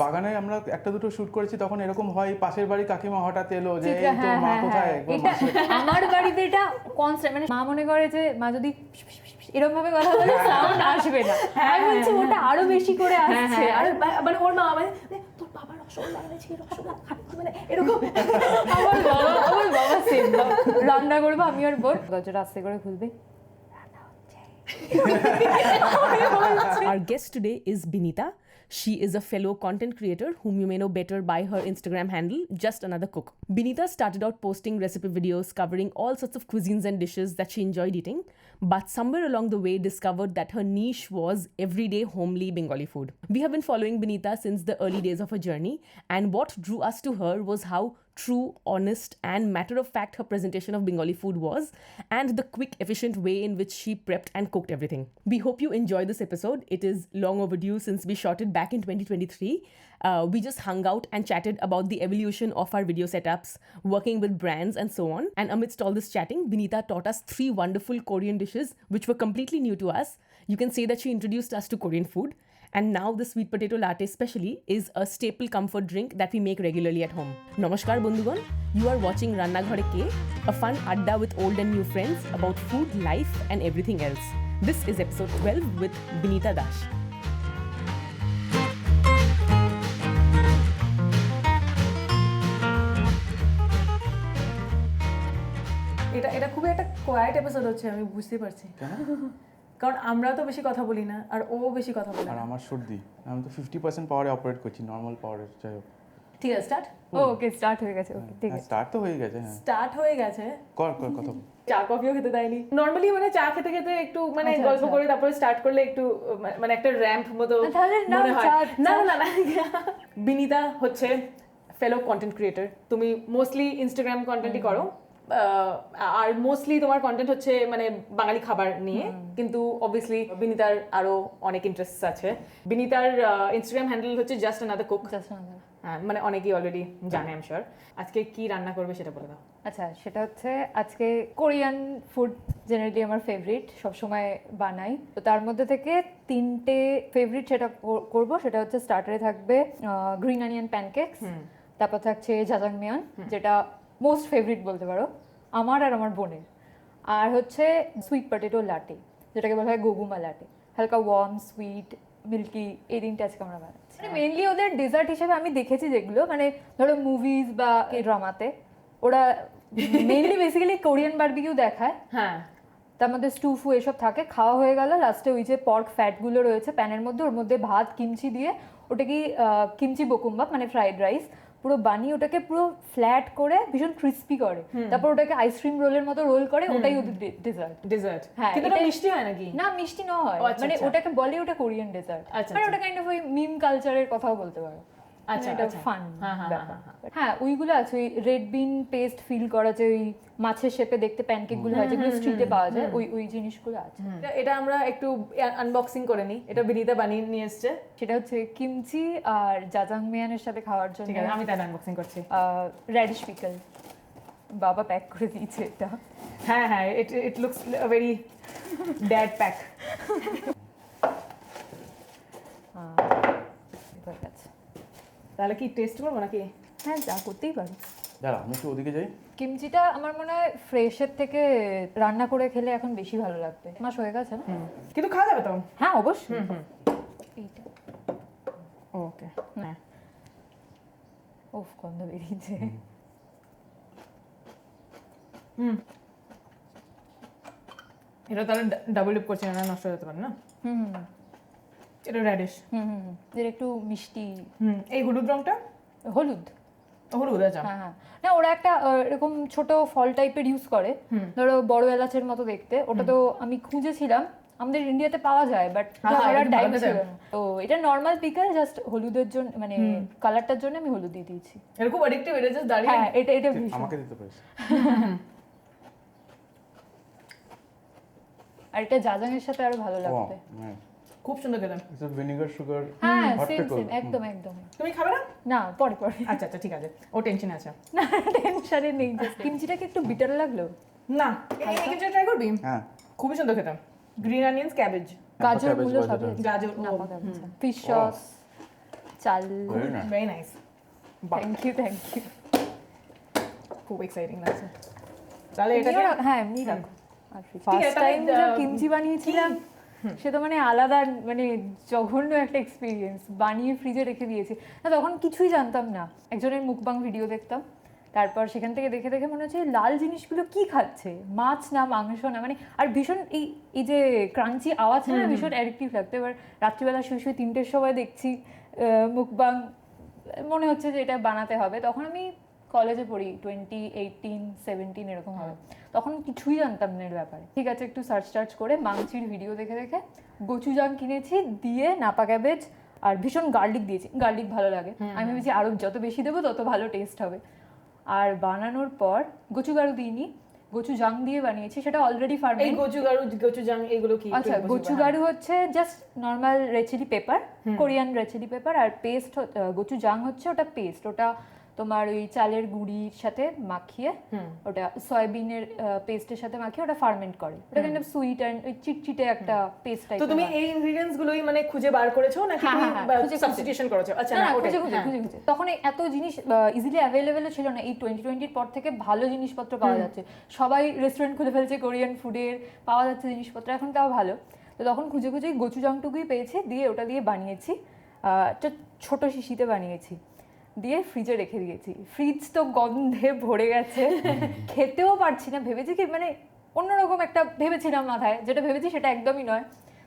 বাগানে আমরা একটা দুটো শুট করেছি, তখন এরকম হয় পাশের বাড়ি কাকিমা হঠাৎ এলো যে এই তো মা কোথায়, আমার বাড়িতে এটা কনস্ট্যান্ট, মানে মা মনে করে যে মা যদি এরকম ভাবে কথা বলে সাউন্ড আসবে না, আমি বলছি ওটা আরো বেশি করে আসছে। আর মানে ওর মা মানে তোর বাবার রসগোল্লা এনেছি, রসগোল্লা খাবি মানে এরকম। আমার বাবা সেম রান্না করবো আমি আর বোন, দরজাটা আস্তে করে খুলবে। Our guest today is Binita. She is a fellow content creator whom you may know better by her Instagram handle, Just Another Cook. Binita started out posting recipe videos covering all sorts of cuisines and dishes that she enjoyed eating, but somewhere along the way discovered that her niche was everyday homely Bengali food. We have been following Binita since the early days of her journey, and what drew us to her was how true, honest, and matter-of-fact her presentation of Bengali food was, and the quick, efficient way in which she prepped and cooked everything. We hope you enjoy this episode. It is long overdue since we shot it back in 2023. We just hung out and chatted about the evolution of our video setups, working with brands, and so on. And amidst all this chatting, Binita taught us 3 wonderful Korean dishes which were completely new to us. You can say that she introduced us to Korean food. And now the sweet potato latte especially is a staple comfort drink that we make regularly at home. Namaskar Bondhugon, you are watching Rannaghore Ke, a fun adda with old and new friends about food, life and everything else. This is episode 12 with Binita Dash. এটা খুবই একটা quite episode হচ্ছে, আমি বুঝতে পারছি, কারণ আমরা তো বেশি কথা বলি না আর ও বেশি কথা বলে। আর আমার সর্দি, আমি তো 50% পাওয়ারে অপারেট করছি, নর্মাল পাওয়ারে। যাই হোক, ঠিক আছে, স্টার্ট। ওকে স্টার্ট হয়ে গেছে। ওকে ঠিক আছে, স্টার্ট তো হয়ে গেছে। হ্যাঁ, স্টার্ট হয়ে গেছে। কর কথা বল। চা কফিও খেতে দেয়নি নরমালি, মানে চা খেতে খেতে একটু মানে গল্প করে তারপরে স্টার্ট করলে একটু মানে একটা র্যাম্প মতো মনে হয়। না না না, বিনিতা হচ্ছে ফেলো কন্টেন্ট ক্রিয়েটর। তুমি মোস্টলি ইনস্টাগ্রাম কন্টেন্টই করো, আর মোস্টলি তোমার কন্টেন্ট হচ্ছে মানে বাঙালি খাবার নিয়ে, কিন্তু অবভিয়াসলি বিনিতার আরো অনেক ইন্টারেস্ট আছে। বিনিতার ইনস্টাগ্রাম হ্যান্ডেল হচ্ছে জাস্ট অ্যানাদার কুক। হ্যাঁ, মানে অনেকেই অলরেডি জানে, আই এম শিওর। আজকে কি রান্না করবে সেটা বলে দাও। আচ্ছা, সেটা হচ্ছে আজকে কোরিয়ান ফুড জেনারেলি আমার ফেভারিট, সবসময় বানাই। তো তার মধ্যে থেকে 3টে ফেভারিট সেটা করব। সেটা হচ্ছে স্টার্টারে থাকবে গ্রিন অনিয়ন প্যানকেকস, তারপর থাকছে জাজাংমিয়ন, যেটা মোস্ট ফেভারিট বলতে পারো আমার আর আমার বোনের, আর হচ্ছে সুইট পটেটো লাটে, যেটাকে বলা হয় গগুমা লাটে। হালকা ওয়ার্ম, সুইট, মিল্কি, এই 3টে আজকে আমরা বানাচ্ছি। মেনলি ওদের ডেজার্ট হিসেবে আমি দেখেছি যেগুলো, মানে ধরো মুভিজ বা ড্রামাতে ওরা মেনলি বেসিক্যালি কোরিয়ান বারবিকিউ দেখায়। হ্যাঁ, তার মধ্যে স্টুফু এসব থাকে, খাওয়া হয়ে গেল, লাস্টে ওই যে পর্ক ফ্যাটগুলো রয়েছে প্যানের মধ্যে, ওর মধ্যে ভাত কিমচি দিয়ে, ওটাকে কিমচি বোকুম্বাপ মানে ফ্রাইড রাইস পুরো বানিয়ে ওটাকে পুরো ফ্ল্যাট করে ভীষণ ক্রিস্পি করে, তারপর ওটাকে আইসক্রিম রোলের মতো রোল করে, ওটাই ওদের ডেজার্ট। হ্যাঁ, কিন্তু এটা মিষ্টি হয় নাকি? না, মিষ্টি না হয়, মানে ওটাকে বলে ওটা কোরিয়ান ডেজার্ট। মানে ওটা কাইন্ড অফ ওই মিম কালচারের কথাও বলতে পারো। আচ্ছা, এটা ফান ব্যাপার। হ্যাঁ, ওইগুলো আছে, ওই রেড বিন পেস্ট ফিল করা, যে ওই মাছের শেপে দেখতে প্যানকেক গুলো হয় যেগুলো স্ট্রিটে পাওয়া যায়, ওই জিনিসগুলো আছে। এটা আমরা একটু আনবক্সিং করে নিই। এটা বিনিতা বানিয়ে নিয়ে এসেছে। সেটা হচ্ছে কিমচি আর জাজাংমিয়ানের সাথে খাওয়ার জন্য। ঠিক আছে, আমি তাই আনবক্সিং করছি। রেডিশ পিকল বাবা প্যাক করে দিয়েছে এটা। হ্যাঁ হ্যাঁ, it looks very dad pack. তাহলে কি টেস্ট করবো নাকি? হ্যাঁ, যা করতেই পারো। দাঁড়া, আমি একটু ওদিকে যাই। কিমচিটা আমার মনে হয় ফ্রেশের থেকে রান্না করে খেলে এখন বেশি ভালো লাগবে। মাস হয়ে গেছে না, কিন্তু খাওয়া যাবে তো? হ্যাঁ অবশ্যই। এইটা ওকে। হ্যাঁ, ওফ, গন্ধ বেরিয়েছে। এটা তাহলে ডাবল ডিপ করছি না, নষ্ট হয়ে যেতে পারে না? এটা র্যাডিশ। এর একটু মিষ্টি। এই হলুদ রংটা? হলুদ। আচ্ছা। হ্যাঁ হ্যাঁ, না ওরা একটা এরকম ছোট ফল টাইপের ইউজ করে, ধরো বড় এলাচের মতো দেখতে। ওটা তো আমি খুঁজেছিলাম, আমাদের ইন্ডিয়াতে পাওয়া যায়, বাট ওরা টাইম ছিল না। তো এটা নর্মাল পিকল, জাস্ট হলুদের জন্য, মানে কালারটার জন্য আমি হলুদ দিয়ে দিয়েছি। এটা খুব অ্যাডিক্টিভ, এটা জাস্ট দাঁড়িয়ে। হ্যাঁ, এটা আমাকে দিতে পারিস। আর এটা জাজাংয়ের সাথে আরো ভালো লাগবে। খুব সুন্দর খেলাম। এটা ভিনেগার সুগার। হ্যাঁ, সেম একদম একদম। তুমি খাবে না? না, পরে। আচ্ছা আচ্ছা, ঠিক আছে, ও টেনশন আছে। না, টেনশনে নেই। কিমচিটাকে একটু বিটার লাগলো না, এই কিমচি ট্রাই করবি? হ্যাঁ, খুবই সুন্দর খেতাম। গ্রিন অনিয়ন্স, ক্যাবেজ, গাজর, মূলো সব, গাজর, ফিশ সস। চাল। ভেরি নাইস, থ্যাংক ইউ খুব এক্সাইটিং লাগছে। তাহলে এটা হ্যাঁ এমনি রাখো। আর ফার্স্ট টাইম যে কিমচি বানিয়েছিলাম সে তো মানে আলাদা, মানে জঘন্য একটা এক্সপিরিয়েন্স। বানিয়ে ফ্রিজে রেখে দিয়েছি না, তখন কিছুই জানতাম না। একজনের মুকবাং ভিডিও দেখতাম, তারপর সেখান থেকে দেখে দেখে মনে হচ্ছে লাল জিনিসগুলো কি খাচ্ছে, মাছ না মাংস না, মানে আর ভীষণ এই যে ক্রাঞ্চি আওয়াজটা না ভীষণ অ্যাডিকটিভ লাগতো। এবার রাত্রিবেলা শুয়ে শুয়ে 3টের সময় দেখছি মুকবাং, মনে হচ্ছে যে এটা বানাতে হবে। তখন আমি কলেজে পড়ি, 2018-17 এরকম হবে, তখন কিছুই জানতাম না এর ব্যাপারে। ঠিক আছে, একটু সার্চ করে মাংচির ভিডিও দেখে দেখে গোচুজাং কিনেছি, দিয়ে নাপা ক্যাবেজ আর ভীষণ গার্লিক দিয়েছি। গার্লিক ভালো লাগে, আমি ভেবেছি আরও যত বেশি দেবো তত ভালো টেস্ট হবে। আর বানানোর পর গোচুগারু দিইনি, গোচুজাং দিয়ে বানিয়েছি। সেটা অলরেডি ফার্মেন্ট। এই গোচুজাং এগুলো কি? আচ্ছা, গোচুগারু হচ্ছে just normal red chilli pepper, Korean red chilli pepper, আর পেস্ট গোচুজাং হচ্ছে ওটা পেস্ট, ওটা তোমার ওই চালের গুঁড়ির সাথে মাখিয়ে, ওটা সয়াবিনের পেস্টের সাথে মাখিয়ে ওটা ফার্মেন্ট করে। ওটা কাইন্ড অফ সুইট এন্ড ওই চিটচিটে একটা পেস্ট টাইপ। তো তুমি এই ইনগ্রেডিয়েন্টস গুলোই মানে খুঁজে বার করেছো নাকি তুমি সাবস্টিটিউশন করেছো? আচ্ছা, না খুঁজে। তখন এত জিনিস ইজিলি অ্যাভেলেবল ছিল না। এই 2020 পর থেকে ভালো জিনিসপত্র পাওয়া যাচ্ছে, সবাই রেস্টুরেন্ট খুলে ফেলছে কোরিয়ান ফুডের, পাওয়া যাচ্ছে জিনিসপত্র, এখন তাও ভালো। তো তখন খুঁজে গোচুজাংটুকুই পেয়েছি, দিয়ে ওটা দিয়ে বানিয়েছি। একটা ছোট শিশিতে বানিয়েছি, দিয়ে ফ্রিজে রেখে দিয়েছি। ফ্রিজ তো গন্ধে ভরে গেছে, খেতেও পারছি না। ভেবেছি কি মানে অন্যরকম একটা ভেবেছিলাম মাথায়, যেটা ভেবেছি সেটা একদমই নয়।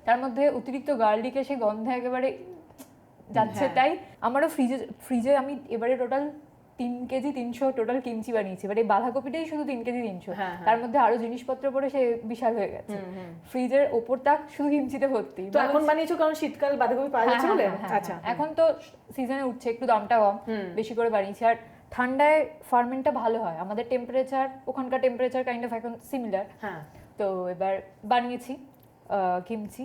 তার মধ্যে অতিরিক্ত গার্লিক এসে গন্ধে একেবারে যাচ্ছে। তাই আমারও ফ্রিজে আমি এবারে টোটাল 3 কেজি 300 টোটাল কিমচি বানিয়েছি। এবার এই বাঁধাকপিটাই শুধু 3 কেজি 300, তার মধ্যে আরো জিনিসপত্র পড়ে সে বিশাল হয়ে গেছে। ফ্রিজের ওপর তাক শুধু কিমচিতে ভর্তি। তো এখন বানিয়েছো কারণ শীতকাল বাঁধাকপি পাওয়া যাচ্ছে বলে? আচ্ছা, এখন তো সিজনে উঠছে, একটু দামটা কম, বেশি করে বানিয়েছি। আর ঠান্ডায় ফার্মেন্টটা ভালো হয়। আমাদের টেম্পারেচার, ওখানকার টেম্পারেচার কাইন্ড অফ এখন সিমিলার। তো এবার বানিয়েছি কিমচি,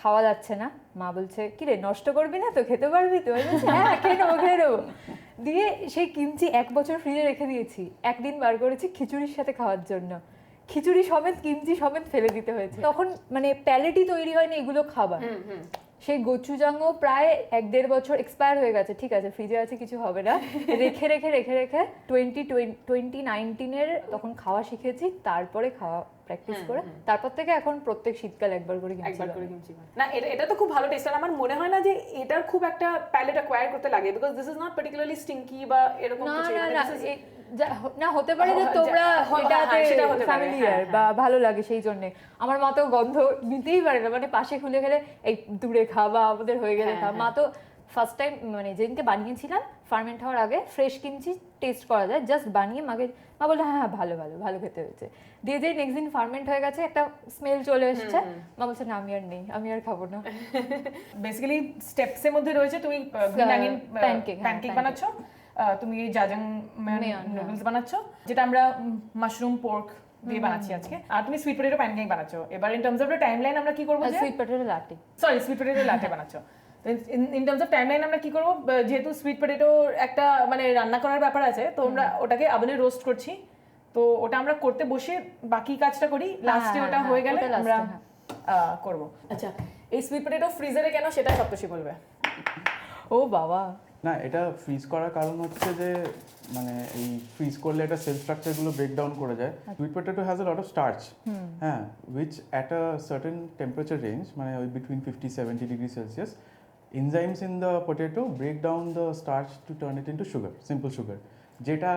খাওয়া যাচ্ছে না। মা বলছে কি রে, নষ্ট করবি না তো, খেতে পারবি তো? হ্যাঁ, খেয়ে নেবো। দিয়ে সেই কিমচি 1 বছর ফ্রিজে রেখে দিয়েছি। একদিন বার করেছি খিচুড়ির সাথে খাওয়ার জন্য, খিচুড়ি সমেত কিমচি সমেত ফেলে দিতে হয়েছে। তখন মানে প্যালেটই তৈরি হয়নি এগুলো খাবার। সেই গোচুজাংও প্রায় 1-1.5 বছর এক্সপায়ার হয়ে গেছে। ঠিক আছে, ফ্রিজে আছে, কিছু হবে না। রেখে 2019 তখন খাওয়া শিখেছি, তারপরে খাওয়া প্র্যাকটিস করে তারপর থেকে এখন প্রত্যেক শীতকাল একবার করে কিমচি। না, এটা তো খুব ভালো টেস্ট। আর আমার মনে হয় না যে এটার খুব একটা প্যালেট অ্যাকোয়ার করতে লাগে, because this is not particularly stinky বা এরকম কিছু। না, হতে পারে যে তোমরা এটাতে ফ্যামিলিয়ার বা ভালো লাগে সেই জন্য। আমার মা তো গন্ধ নিতেই পারে না, মানে পাশে খুলে গেলে এই দূরে খা বা আমাদের হয়ে গেলে খা। মা তো ফার্স্ট টাইম মানে যেদিনকে বানিয়েছিলাম ফার্মেন্ট হওয়ার আগে ফ্রেশ কিমচি টেস্ট করা যায়, জাস্ট বানিয়ে মা বললো হ্যাঁ ভালো খেতে হয়েছে। দিয়ে যে নেক্সট দিন ফার্মেন্ট হয়ে গেছে, একটা স্মেল চলে এসেছে, মা বলছে না আমি আর খাবো না। বেসিক্যালি স্টেপস এর মধ্যে রয়েছে তুমি প্যানকেক বানাচ্ছো, তুমি জাজাংময়েন নুডলস বানাচ্ছো, যেটা আমরা মাশরুম পোর্ক দিয়ে বানাচ্ছি আজকে, আর তুমি সুইট পটেটো প্যানকেক বানাচ্ছো। এবার in terms of the timeline আমরা কি করবো? Sweet potato latte, sweet potato latte বানাচ্ছো। ইন টার্মস অফ টাইমলাইন আমরা কি করবো, যেহেতু সুইট পটেটো একটা মানে রান্না করার ব্যাপার আছে, তো আমরা ওটাকে ওভেনে রোস্ট করছি। তো ওটা আমরা করতে বসে বাকি কাজটা করি, লাস্টে ওটা হয়ে গেলে আমরা করবো। আচ্ছা, এই সুইট পটেটো ফ্রিজারে কেন সেটা সপ্তর্ষি বলবে। ও বাবা, না, এটা ফ্রিজ করার কারণ হচ্ছে যে মানে এই ফ্রিজ করলে এটা সেল স্ট্রাকচারগুলো ব্রেক ডাউন করে যায়। Sweet potato has a lot of starch, হ্যাঁ, which at a certain temperature range, মানে ওই between 50-70 degree Celsius, enzymes in the potato break down the starch to turn it into sugar, simple sugar, যেটা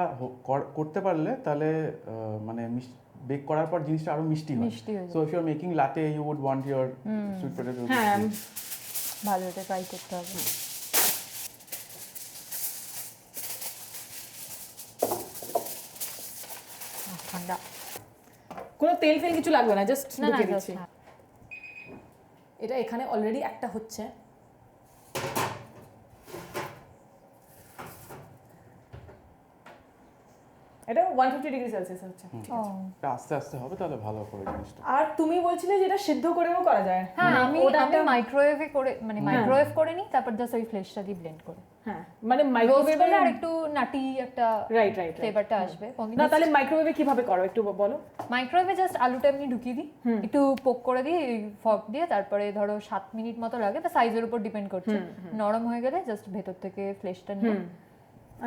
করতে পারলে তাহলে মানে bake করার পর জিনিসটা আরো মিষ্টি হয়। So if you are making latte you would want your sweet potato. হ্যাঁ, ভালো, এটা ট্রাই করতে হবে। ঠান্ডা, কোনো তেল ফেল কিছু লাগবে না, জাস্ট ঢুকিয়ে দিচ্ছি। এটা এখানে অলরেডি একটা হচ্ছে। এটা 150 ডিগ্রি সেলসিয়াস হচ্ছে। ঠিক আছে, এটা আস্তে আস্তে হবে, তাহলে ভালো করে জিনিসটা। আর তুমি বলছিলে যে এটা সিদ্ধ করেও করা যায়। হ্যাঁ, আমি মাইক্রোওয়েভে করে, মানে মাইক্রোওয়েভ করে নিই, তারপর জাস্ট ওই ফ্লেশটা দিয়ে ব্লেন্ড করে। হ্যাঁ মানে রোস্ট মাইক্রোওয়েভে করলে আর একটু নাটি একটা রাইট ফ্লেভারটা আসবে। না তাহলে মাইক্রোওয়েভে কিভাবে করো একটু বলো। মাইক্রোওয়েভে জাস্ট আলুটা এমনি ঢুকিয়ে দিই, একটু পোক করে দিই ফর্ক দিয়ে, তারপরে ধরো 7 মিনিট মতো লাগে, বা সাইজের উপর ডিপেন্ড করছে। নরম হয়ে গেলে জাস্ট ভেতর থেকে ফ্লেশটা নিয়ে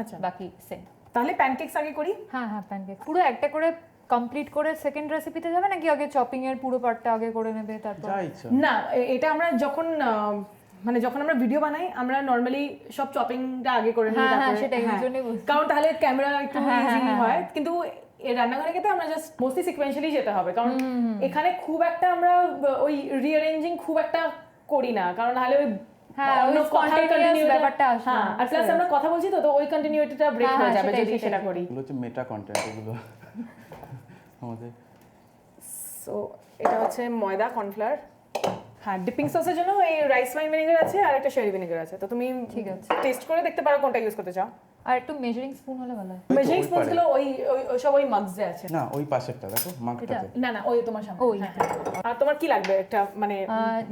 আচ্ছা বাকি সেম। তাহলে প্যানকেকস আগে করি। হ্যাঁ হ্যাঁ প্যানকেক পুরো একটা করে কমপ্লিট করে সেকেন্ড রেসিপিতে যাবে নাকি আগে চপিং এর পুরো পার্টটা আগে করে নেবে তারপর? যা ইচ্ছা। না এটা আমরা যখন মানে যখন আমরা ভিডিও বানাই আমরা নরমালি সব চপিংটা আগে করে নিই, হ্যাঁ তারপরে সেটাই ওই জন্যই বলছি। কারণ তাহলে ক্যামেরা একটু ইজি হয়। কিন্তু এই রান্নাঘরে খেতে আমরা জাস্ট মোস্টলি সিকোয়েন্সিয়ালি যেতে হবে, কারণ এখানে খুব একটা আমরা ওই রিঅ্যারেঞ্জিং খুব একটা করি না, কারণ তাহলে ওই অন্য কথার কন্টিনিউইটি ব্যাপারটা আসে। হ্যাঁ আর প্লাস আমরা কথা বলছি তো ওই কন্টিনিউইটিটা ব্রেক হয়ে যাবে যদি সেটা করি। এগুলো হচ্ছে মেটা কন্টেন্ট, এগুলো আমাদের। সো এটা হচ্ছে ময়দা কর্নফ্লাওয়ার। হ্যাঁ ডিপিং সসের জন্য এই রাইস ওয়াইন ভিনেগার আছে আর একটা শেরি ভিনেগার আছে, তো তুমি ঠিক আছে টেস্ট করে দেখতে পারো কোনটা ইউজ করতে চাও। আর একটু মেজারিং স্পুন হলে ভালো হয়। মেজারিং স্পুনগুলো ওই সব ওই মাগসে আছে। না ওই পাশেরটা দেখো, মাগটাতে। না না ওই তোমার সামনে। ওই আর তোমার কি লাগবে একটা মানে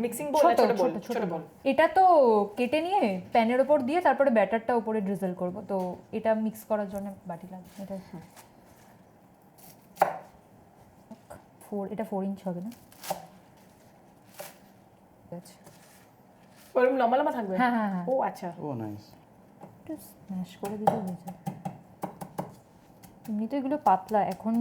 মিক্সিং বোল না ছোট বোল? এটা তো কেটে নিয়ে প্যানের উপর দিয়ে তারপরে ব্যাটারটা উপরে ড্রিজল করব, তো এটা মিক্স করার জন্য বাটি লাগবে। এটা 4 ইঞ্চ হবে না? আচ্ছা ওরকম লম্বা লম্বা থাকবে? হ্যাঁ হ্যাঁ হ্যাঁ। ও আচ্ছা ও নাইস। একটু স্ম্যাশ করে দিতে হয়েছে। এমনি তো এগুলো পাতলা। এখন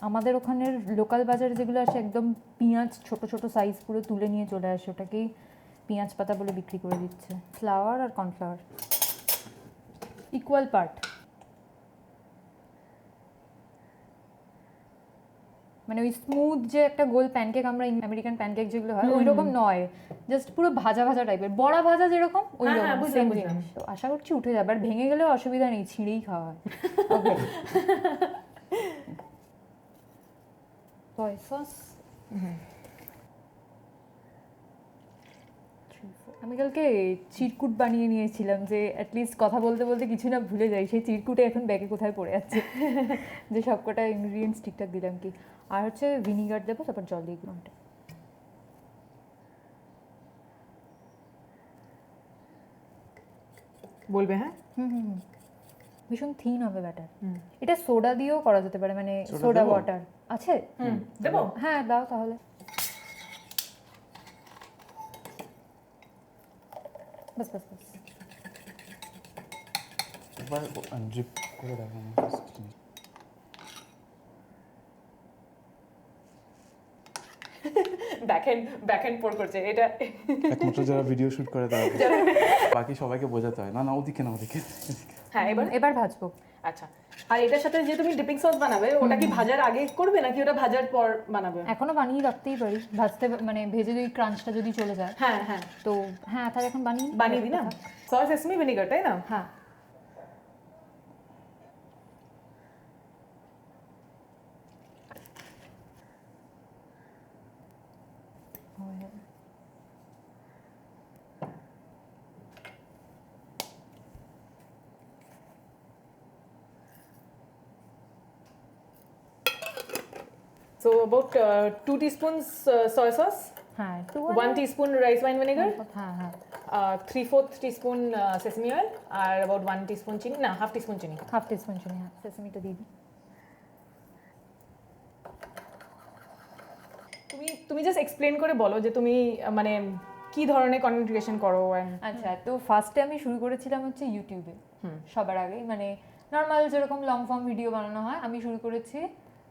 আমাদের ওখানের লোকাল বাজারে যেগুলো আসে একদম পেঁয়াজ ছোট ছোট সাইজ পুরো তুলে নিয়ে চলে আসে, ওটাকেই পেঁয়াজ পাতা বলে বিক্রি করে দিচ্ছে। ফ্লাওয়ার আর কর্নফ্লাওয়ার ইকুয়াল পার্ট, মানে ওই স্মুথ যে একটা গোল প্যানকেক আমরা আমেরিকান প্যানকেক যেগুলো হয় ওই রকম নয়, জাস্ট পুরো ভাজা ভাজা টাইপের, বড়া ভাজা যেরকম ওই রকম সেম জিনিস। তো আশা করছি উঠে যাবে, আর ভেঙে গেলেও অসুবিধা নেই, ছিঁড়েই খাওয়া হয়। সয় সস আমি কালকে চিরকুট বানিয়ে নিয়েছিলাম, যে অ্যাটলিস্ট কথা বলতে বলতে কিছু না ভুলে যাই। সেই চিরকুটে এখন ব্যাগে কোথায় পড়ে আছে, যে সবকটা ইনগ্রিডিয়েন্টস ঠিকঠাক দিলাম কি। আর হচ্ছে ভিনিগার দেবো, তারপর জল দিয়ে দিলাম। বলবে হ্যাঁ। ভীষণ থিন হবে ব্যাটার। এটা সোডা দিয়েও করা যেতে পারে, মানে সোডা ওয়াটার আছে। দেবো? হ্যাঁ দাও তাহলে। বাস বাস বাস। একবার ড্রিপ করে দেখো না। ব্যাকহ্যান্ড পোর করছে এটা। একমাত্র যারা ভিডিও শুট করে তারা, বাকি সবাইকে বোঝাতে হয় না না ওদিকে না ওদিকে। হ্যাঁ এবার ভাজবো। আচ্ছা আর এটার সাথে যে তুমি ডিপিং সস বানাবে ওটা কি ভাজার আগে করবে নাকি ওটা ভাজার পর বানাবে? এখনো বানিয়ে রাখতেই পারি, ভাজতে মানে ভেজে যদি ক্রাঞ্চটা যদি চলে যায়। হ্যাঁ হ্যাঁ তো হ্যাঁ তাহলে এখন বানিয়ে দিই না। সস সেসমি ভিনেগার তাই না? হ্যাঁ So about 2 teaspoons soy sauce, হ্যাঁ 1 teaspoon rice wine vinegar, হ্যাঁ হ্যাঁ 3/4 teaspoon sesame oil, R about 1 teaspoon চিনি, না half teaspoon চিনি। হাফ টিস্পুন চিনি। হ্যাঁ সেসামিটা দিয়ে দিই। তুমি জাস্ট এক্সপ্লেন করে বলো যে তুমি মানে কি ধরনের কন্টেন্ট ক্রিয়েশন করো। আচ্ছা তো ফার্স্টে আমি শুরু করেছিলাম হচ্ছে ইউটিউবে সবার আগে, মানে নর্মাল যেরকম লং ফর্ম ভিডিও বানানো হয়। আমি শুরু করেছি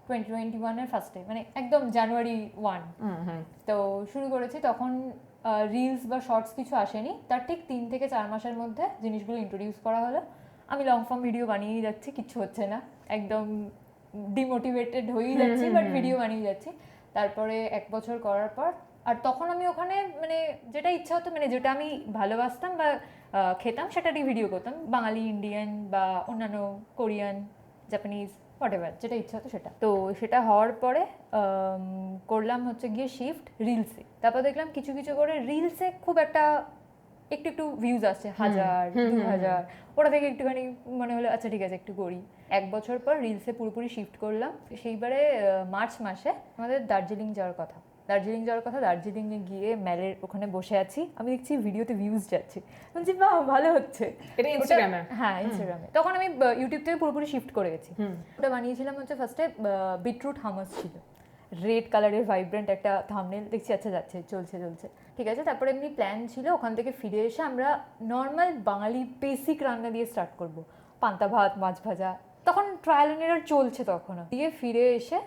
2021-এর ফার্স্টে, মানে একদম জানুয়ারি 1। তো শুরু করেছি তখন রিলস বা শর্টস কিছু আসেনি, তার ঠিক 3 থেকে 4 মাসের মধ্যে জিনিসগুলো ইন্ট্রোডিউস করা হলো। আমি লং ফর্ম ভিডিও বানিয়েই যাচ্ছি, কিচ্ছু হচ্ছে না, একদম ডিমোটিভেটেড হয়েই যাচ্ছি, বাট ভিডিও বানিয়ে যাচ্ছি। তারপরে 1 বছর করার পর, আর তখন আমি ওখানে মানে যেটা ইচ্ছা হতো, মানে যেটা আমি ভালোবাসতাম বা খেতাম সেটারই ভিডিও করতাম, বাঙালি, ইন্ডিয়ান বা অন্যান্য কোরিয়ান, জাপানিজ, হোয়াটএভার যেটা ইচ্ছা হতো সেটা। তো সেটা হওয়ার পরে করলাম হচ্ছে গিয়ে শিফট রিলসে। তারপর দেখলাম কিছু কিছু করে রিলসে খুব একটা একটু ভিউজ আসছে, 1000 2000, ওটা থেকে একটুখানি মনে হলো আচ্ছা ঠিক আছে একটু করি। 1 বছর পর রিলসে পুরোপুরি শিফট করলাম। সেইবারে মার্চ মাসে আমাদের দার্জিলিং যাওয়ার কথা, দার্জিলিং যাওয়ার কথা, দার্জিলিংয়ে গিয়ে ম্যালের ওখানে বসে আছি, আমি দেখছি ভিডিওতে ভিউজ যাচ্ছে, বলছি বাহ ভালো হচ্ছে। এটা ইনস্টাগ্রামে? হ্যাঁ ইনস্টাগ্রামে। তখন আমি ইউটিউব থেকে পুরোপুরি শিফট করে গেছি। ওটা বানিয়েছিলাম হচ্ছে ফার্স্টে বিটরুট হামাস ছিল, রেড কালারের ভাইব্রেন্ট একটা থাম্বনেল, দেখছি আচ্ছা যাচ্ছে, চলছে ঠিক আছে। তারপরে এমনি প্ল্যান ছিল ওখান থেকে ফিরে এসে আমরা নর্মাল বাঙালি বেসিক রান্না দিয়ে স্টার্ট করব, পান্তা ভাত, মাছ ভাজা, তখন ট্রায়াল এন্ড এরর চলছে তখনও। দিয়ে ফিরে এসে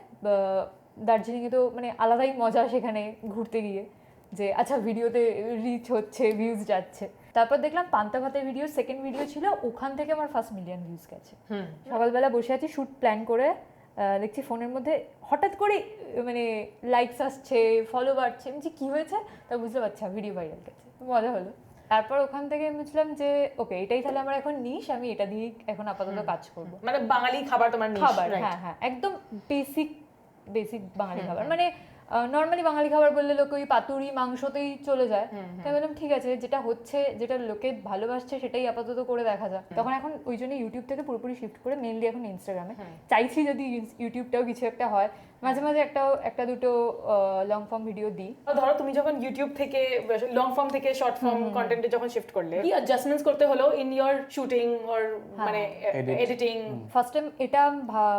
দার্জিলিংয়ে তো মানে আলাদাই মজা সেখানে ঘুরতে গিয়ে, যে আচ্ছা ভিডিওতে রিচ হচ্ছে, ভিউজ যাচ্ছে। তারপর দেখলাম পান্তা ভাতের ভিডিও সেকেন্ড ভিডিও ছিল, ওখান থেকে আমার 1 মিলিয়ন ভিউজ গেছে। সকালবেলা বসে আছি শ্যুট প্ল্যান করে, দেখছি ফোনের মধ্যে হঠাৎ করে মানে লাইকস আসছে, ফলো বাড়ছে, আমি কি হয়েছে তা বুঝতে পারছি, ভিডিও ভাইরাল গেছে, মজা হলো। তারপর ওখান থেকে বুঝলাম যে ওকে এটাই তাহলে আমার এখন নিশ, আমি এটা দিয়েই এখন আপাতত কাজ করব। মানে বাঙালি খাবার তোমার নিশ? খাবার, হ্যাঁ একদম বেসিক বাঙালি খাবার, মানে নর্মালি বাঙালি খাবার বললে লোক ওই পাতুরি মাংসতেই চলে যায়। তাই বললাম ঠিক আছে, যেটা হচ্ছে, যেটা লোকে ভালোবাসছে সেটাই আপাতত করে দেখা যাক। তখন এখন ওই জন্য ইউটিউব থেকে পুরোপুরি শিফট করে মেনলি এখন ইনস্টাগ্রামে চাইছি, যদি ইউটিউবটাও কিছু একটা হয়, মাঝে মাঝে একটা দুটো লং ফর্ম ভিডিও দিই। ধরো তুমি যখন ইউটিউব থেকে লং ফর্ম থেকে শর্ট ফর্ম কন্টেন্টে যখন শিফট করলে, কি অ্যাডজাস্টমেন্টস করতে হলো ইন ইওর শুটিং অর মানে এডিটিং? ফার্স্ট টাইম এটা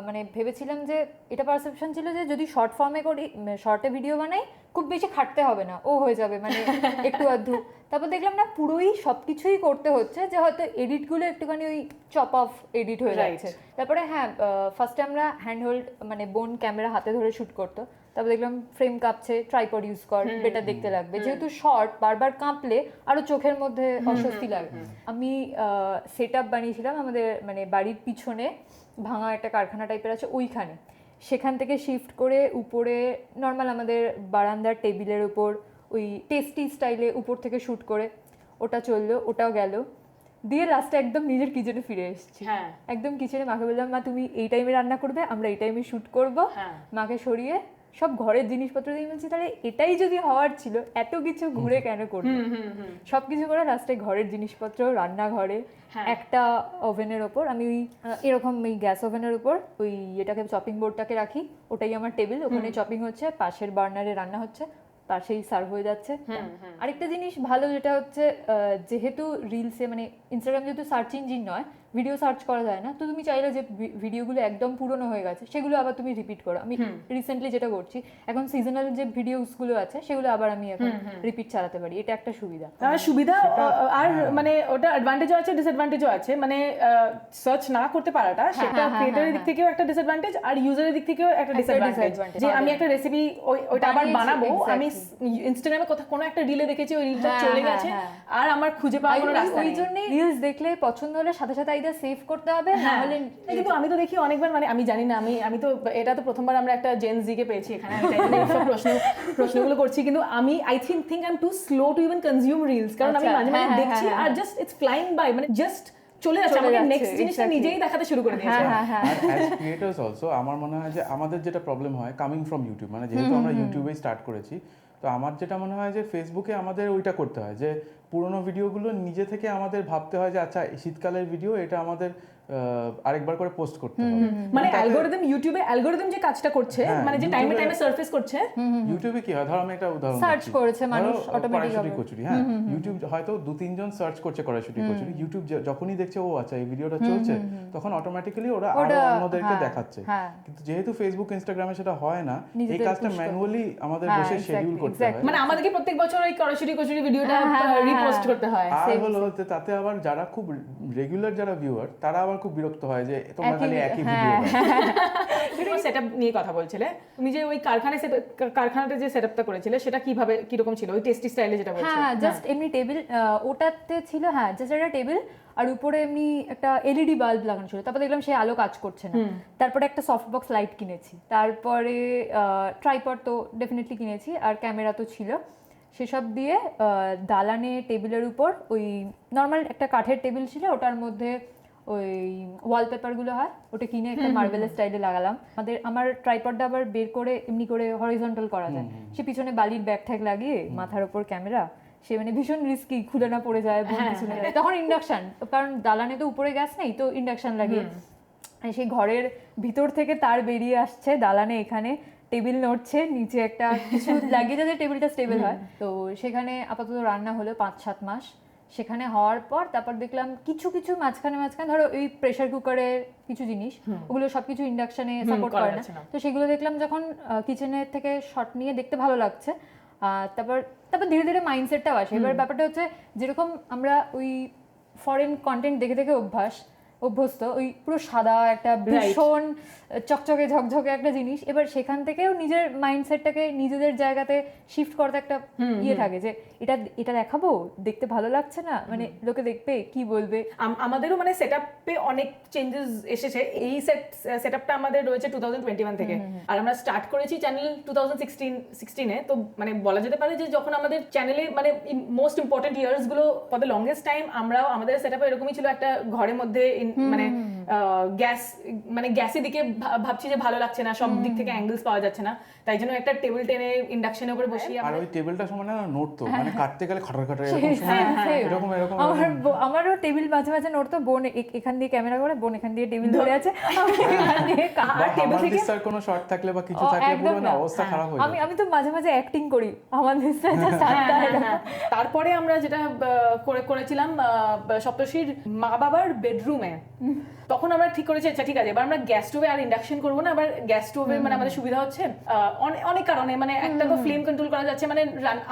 মানে ভেবেছিলাম যে এটা পারসেপশন ছিল যে যদি শর্ট ফর্মে করি, শর্টে ভিডিও বানাই, খুব বেশি খাটতে হবে না, ও হয়ে যাবে মানে একটু আধটু। তারপর দেখলাম না, পুরোই সবকিছুই করতে হচ্ছে, যে হয়তো এডিটগুলো একটুখানি ওই চপ অফ এডিট হয়ে যাচ্ছে। তারপরে হ্যাঁ ফার্স্টে আমরা হ্যান্ড হোল্ড মানে বোন ক্যামেরা হাতে ধরে শুট করতো, তারপর দেখলাম ফ্রেম কাঁপছে, ট্রাইপড ইউজ কর, বেটার দেখতে লাগবে, যেহেতু শর্ট বারবার কাঁপলে আরো চোখের মধ্যে অস্বস্তি লাগবে। আমি সেট আপ বানিয়েছিলাম আমাদের মানে বাড়ির পিছনে ভাঙা একটা কারখানা টাইপের আছে ওইখানে, সেখান থেকে শিফট করে উপরে নর্মাল আমাদের বারান্দার টেবিলের উপর ওই টেস্টি স্টাইলে উপর থেকে শ্যুট করে ওটা চললো, ওটাও গেল। দিয়ে লাস্টে একদম নিজের কিচেনে ফিরে এসেছি। একদম কিচেনে মাকে বললাম, মা তুমি এই টাইমে রান্না করবে, আমরা এই টাইমে শ্যুট করবো। মাকে সরিয়ে সব ঘরের জিনিসপত্র দিয়ে বলছি, তাহলে এটাই যদি হওয়ার ছিল, এত কিছু ঘুরে কেন করবো? সবকিছু করে লাস্টে ঘরের জিনিসপত্র রান্নাঘরে একটা ওভেনের ওপর, আমি ওই এরকম ওই গ্যাস ওভেনের উপর ওই এটাকে চপিং বোর্ডটাকে রাখি, ওটাই আমার টেবিল, ওখানে চপিং হচ্ছে, পাশের বার্নারে রান্না হচ্ছে, পাশেই সার্ভ হয়ে যাচ্ছে। আরেকটা জিনিস ভালো যেটা হচ্ছে, যেহেতু রিলসে মানে ইনস্টাগ্রাম যেহেতু সার্চ ইঞ্জিন নয়, ভিডিও সার্চ করা যায় না, তো তুমি চাইলে যে ভিডিওগুলো একদম পুরনো হয়ে গেছে সেগুলো আবার তুমি রিপিট করো। আমি রিসেন্টলি যেটা করছি এখন, সিজনাল যে ভিডিওসগুলো আছে সেগুলো আবার আমি এখন রিপিট চালাতে পারি, এটা একটা সুবিধা। আর মানে ওটা অ্যাডভান্টেজও আছে, ডিসঅ্যাডভান্টেজও আছে। মানে সার্চ না করতে পারাটা, সেটা ক্রিয়েটরের দিক থেকেও একটা ডিসঅ্যাডভান্টেজ, আর ইউজারের দিক থেকেও একটা ডিসঅ্যাডভান্টেজ। যে আমি একটা রেসিপি ওইটা আবার বানাবো, আমি ইনস্টাগ্রামে কোনো একটা রিলে দেখেছি, ওই রিলটা চলে গেছে, আর আমার খুঁজে পাওয়ার কোনো রাস্তা নেই। ওই জন্য রিলস দেখলে পছন্দ হলে সাথে সাথে আইদার সেভ করতে হবে, না হলে। কিন্তু আমি তো দেখি অনেকবার, মানে আমি জানি না, আমি তো এটা তো প্রথমবার আমরা একটা জেন জি কে পেয়েছি এখানে, আমি সব প্রশ্নগুলো করছি, কিন্তু আমি I think I am too slow to even consume reels, কারণ আমি মাঝে মাঝে দেখছি আর জাস্ট ইটস ফ্লাইং বাই, মানে জাস্ট চলে যাচ্ছে, আমাকে নেক্সট জিনিসটা নিজেই দেখাতে শুরু করে দিয়েছে। অ্যাজ ক্রিয়েটর্স অলসো আমার মনে হয় যে আমাদের যেটা প্রবলেম হয় কামিং ফ্রম ইউটিউব, মানে যেহেতু আমরা ইউটিউবেই স্টার্ট করেছি, তো আমার যেটা মনে হয় যে ফেসবুকে আমাদের ওইটা করতে হয় যে পুরোনো ভিডিওগুলো নিজে থেকে আমাদের ভাবতে হয় যে আচ্ছা শীতকালের ভিডিও, এটা আমাদের আরেকবার করে পোস্ট করতে হবে। মানে অ্যালগরিদম, ইউটিউবে অ্যালগরিদম যে কাজটা করছে, মানে যে টাইমে সারফেস করছে। ইউটিউবে কি হয়, ধরো আমি একটা উদাহরণ সার্চ করেছে মানুষ অটোমেটিক্যালি কচুরি, হ্যাঁ ইউটিউব হয়তো 2-3 জন সার্চ করছে কড়াইশুঁটি কচুরি, ইউটিউব যখনই দেখছে ও আচ্ছা এই ভিডিওটা চলছে, তখন অটোমেটিক্যালি ওরা আরো অন্যদেরকে দেখাচ্ছে। কিন্তু যেহেতু ফেসবুক ইনস্টাগ্রামে সেটা হয় না, এই কাজটা ম্যানুয়ালি আমাদের বসে শিডিউল করতে হয়, মানে আমাদেরকে প্রত্যেক বছর ওই কড়াইশুঁটি কচুরি ভিডিওটা রিপোস্ট করতে হয়। আর হলো তাতে আবার যারা খুব রেগুলার যারা ভিউয়ার, তারা আবার খুব বিরক্ত হয় যে তোমরা খালি একই ভিডিও। তুমি সেটআপ নিয়ে কথা বলছিলে, তুমি যে ওই কারখানাতে যে সেটআপটা করেছিলে সেটা কিভাবে কিরকম ছিল, ওই টেস্টি স্টাইলে যেটা বলছো? হ্যাঁ জাস্ট এমনি টেবিল, ওটাতে ছিল হ্যাঁ জাস্ট একটা টেবিল, আর উপরে এমনি একটা এলইডি বাল্ব লাগানো ছিল। তারপর দেখলাম সেই আলো কাজ করছে না, তারপরে একটা সফট বক্স লাইট কিনেছি, তারপরে ট্রাইপড তো ডেফিনেটলি কিনেছি, আর ক্যামেরা তো ছিল। সেসব দিয়ে দালানে টেবিলের উপর ওই নর্মাল একটা কাঠের টেবিল ছিল, ওটার মধ্যে ওই ওয়ালপেপারগুলো হয় ওটা কিনে একটা মার্বেলের স্টাইলে লাগালাম। আমার ট্রাইপডটা আবার বের করে এমনি করে হরিজন্টাল করা যায়, সে পিছনে বালির ব্যাগ ট্যাগ লাগিয়ে মাথার উপর ক্যামেরা, সে মানে ভীষণ রিস্কি, খুলে না পড়ে যায়, তখন ইন্ডাকশন, কারণ দালানে তো উপরে গ্যাস নেই, তো ইন্ডাকশন লাগিয়ে সেই ঘরের ভিতর থেকে তার বেরিয়ে আসছে দালানে, এখানে টেবিল নড়ছে, নিচে একটা কিছু লাগিয়ে যাতে টেবিলটা স্টেবল হয়। তো সেখানে আপাতত রান্না হলো 5-7 মাস। সেখানে হওয়ার পর তারপর দেখলাম কিছু কিছু মাঝখানে ধরো এই প্রেসার কুকারের কিছু জিনিস, ওগুলো সবকিছু ইন্ডাকশনে সাপোর্ট করে না, তো সেগুলো দেখলাম যখন কিচেনের থেকে শট নিয়ে দেখতে ভালো লাগছে। তারপর ধীরে ধীরে মাইন্ডসেটটাও আসে। এবার ব্যাপারটা হচ্ছে যেরকম আমরা ওই ফরেন কন্টেন্ট দেখে দেখে অভ্যস্ত, ওই পুরো সাদা একটা ভীষণ চকচকে ঝকঝকে একটা জিনিস, এবার সেখান থেকেও নিজের মাইন্ডসেটটাকে নিজেদের জায়গাতে শিফট করতে একটা থাকে যে এটা দেখাবো, দেখতে ভালো লাগছে না, মানে লোকে দেখবে কি বলবে। আমাদেরও মানে সেটআপে অনেক চেঞ্জেস এসেছে। এই সেটআপটা আমাদের রয়েছে 2021 থেকে, আর আমরা স্টার্ট করেছি চ্যানেল 2016-এ। তো মানে বলা যেতে পারে যে যখন আমাদের চ্যানেলে মানে মোস্ট ইম্পর্টেন্ট ইয়ার্স গুলো ফর দ্য লংগেস্ট টাইম আমরাও আমাদের সেটআপে এরকমই ছিল, একটা ঘরের মধ্যে মানে গ্যাসের দিকে ভাবছি যে ভালো লাগছে না, সব দিক থেকে অ্যাঙ্গেলস পাওয়া যাচ্ছে না, তাই জন্য একটা টেবিল টেনে ইন্ডাকশনের উপরে বসিয়ে, আর ওই টেবিলটা সমান না নড়তো, মানে কাটতে গেলে খটর এরকম আমারও টেবিল মাঝে মাঝে নড়তো। বোন এখান দিয়ে ক্যামেরা করে, বোন এখান দিয়ে টেবিল ধরে আছে, আর টেবিল থেকে কোনো শর্ট থাকলে বা কিছু থাকলে পুরো না অবস্থা খারাপ হয়ে যায়। আমি তো মাঝে মাঝে অ্যাক্টিং করি আমাদের তারপরে আমরা যেটা করেছিলাম সপ্তর্ষির মা বাবার বেডরুমে, তখন আমরা ঠিক করেছি আচ্ছা ঠিক আছে এবার আমরা গ্যাস স্টোভে আর ইন্ডাকশন করবো না। আবার গ্যাস স্টোভে মানে আমাদের সুবিধা হচ্ছে অনেক কারণে, মানে একটা তো ফ্লেম কন্ট্রোল করা যাচ্ছে, মানে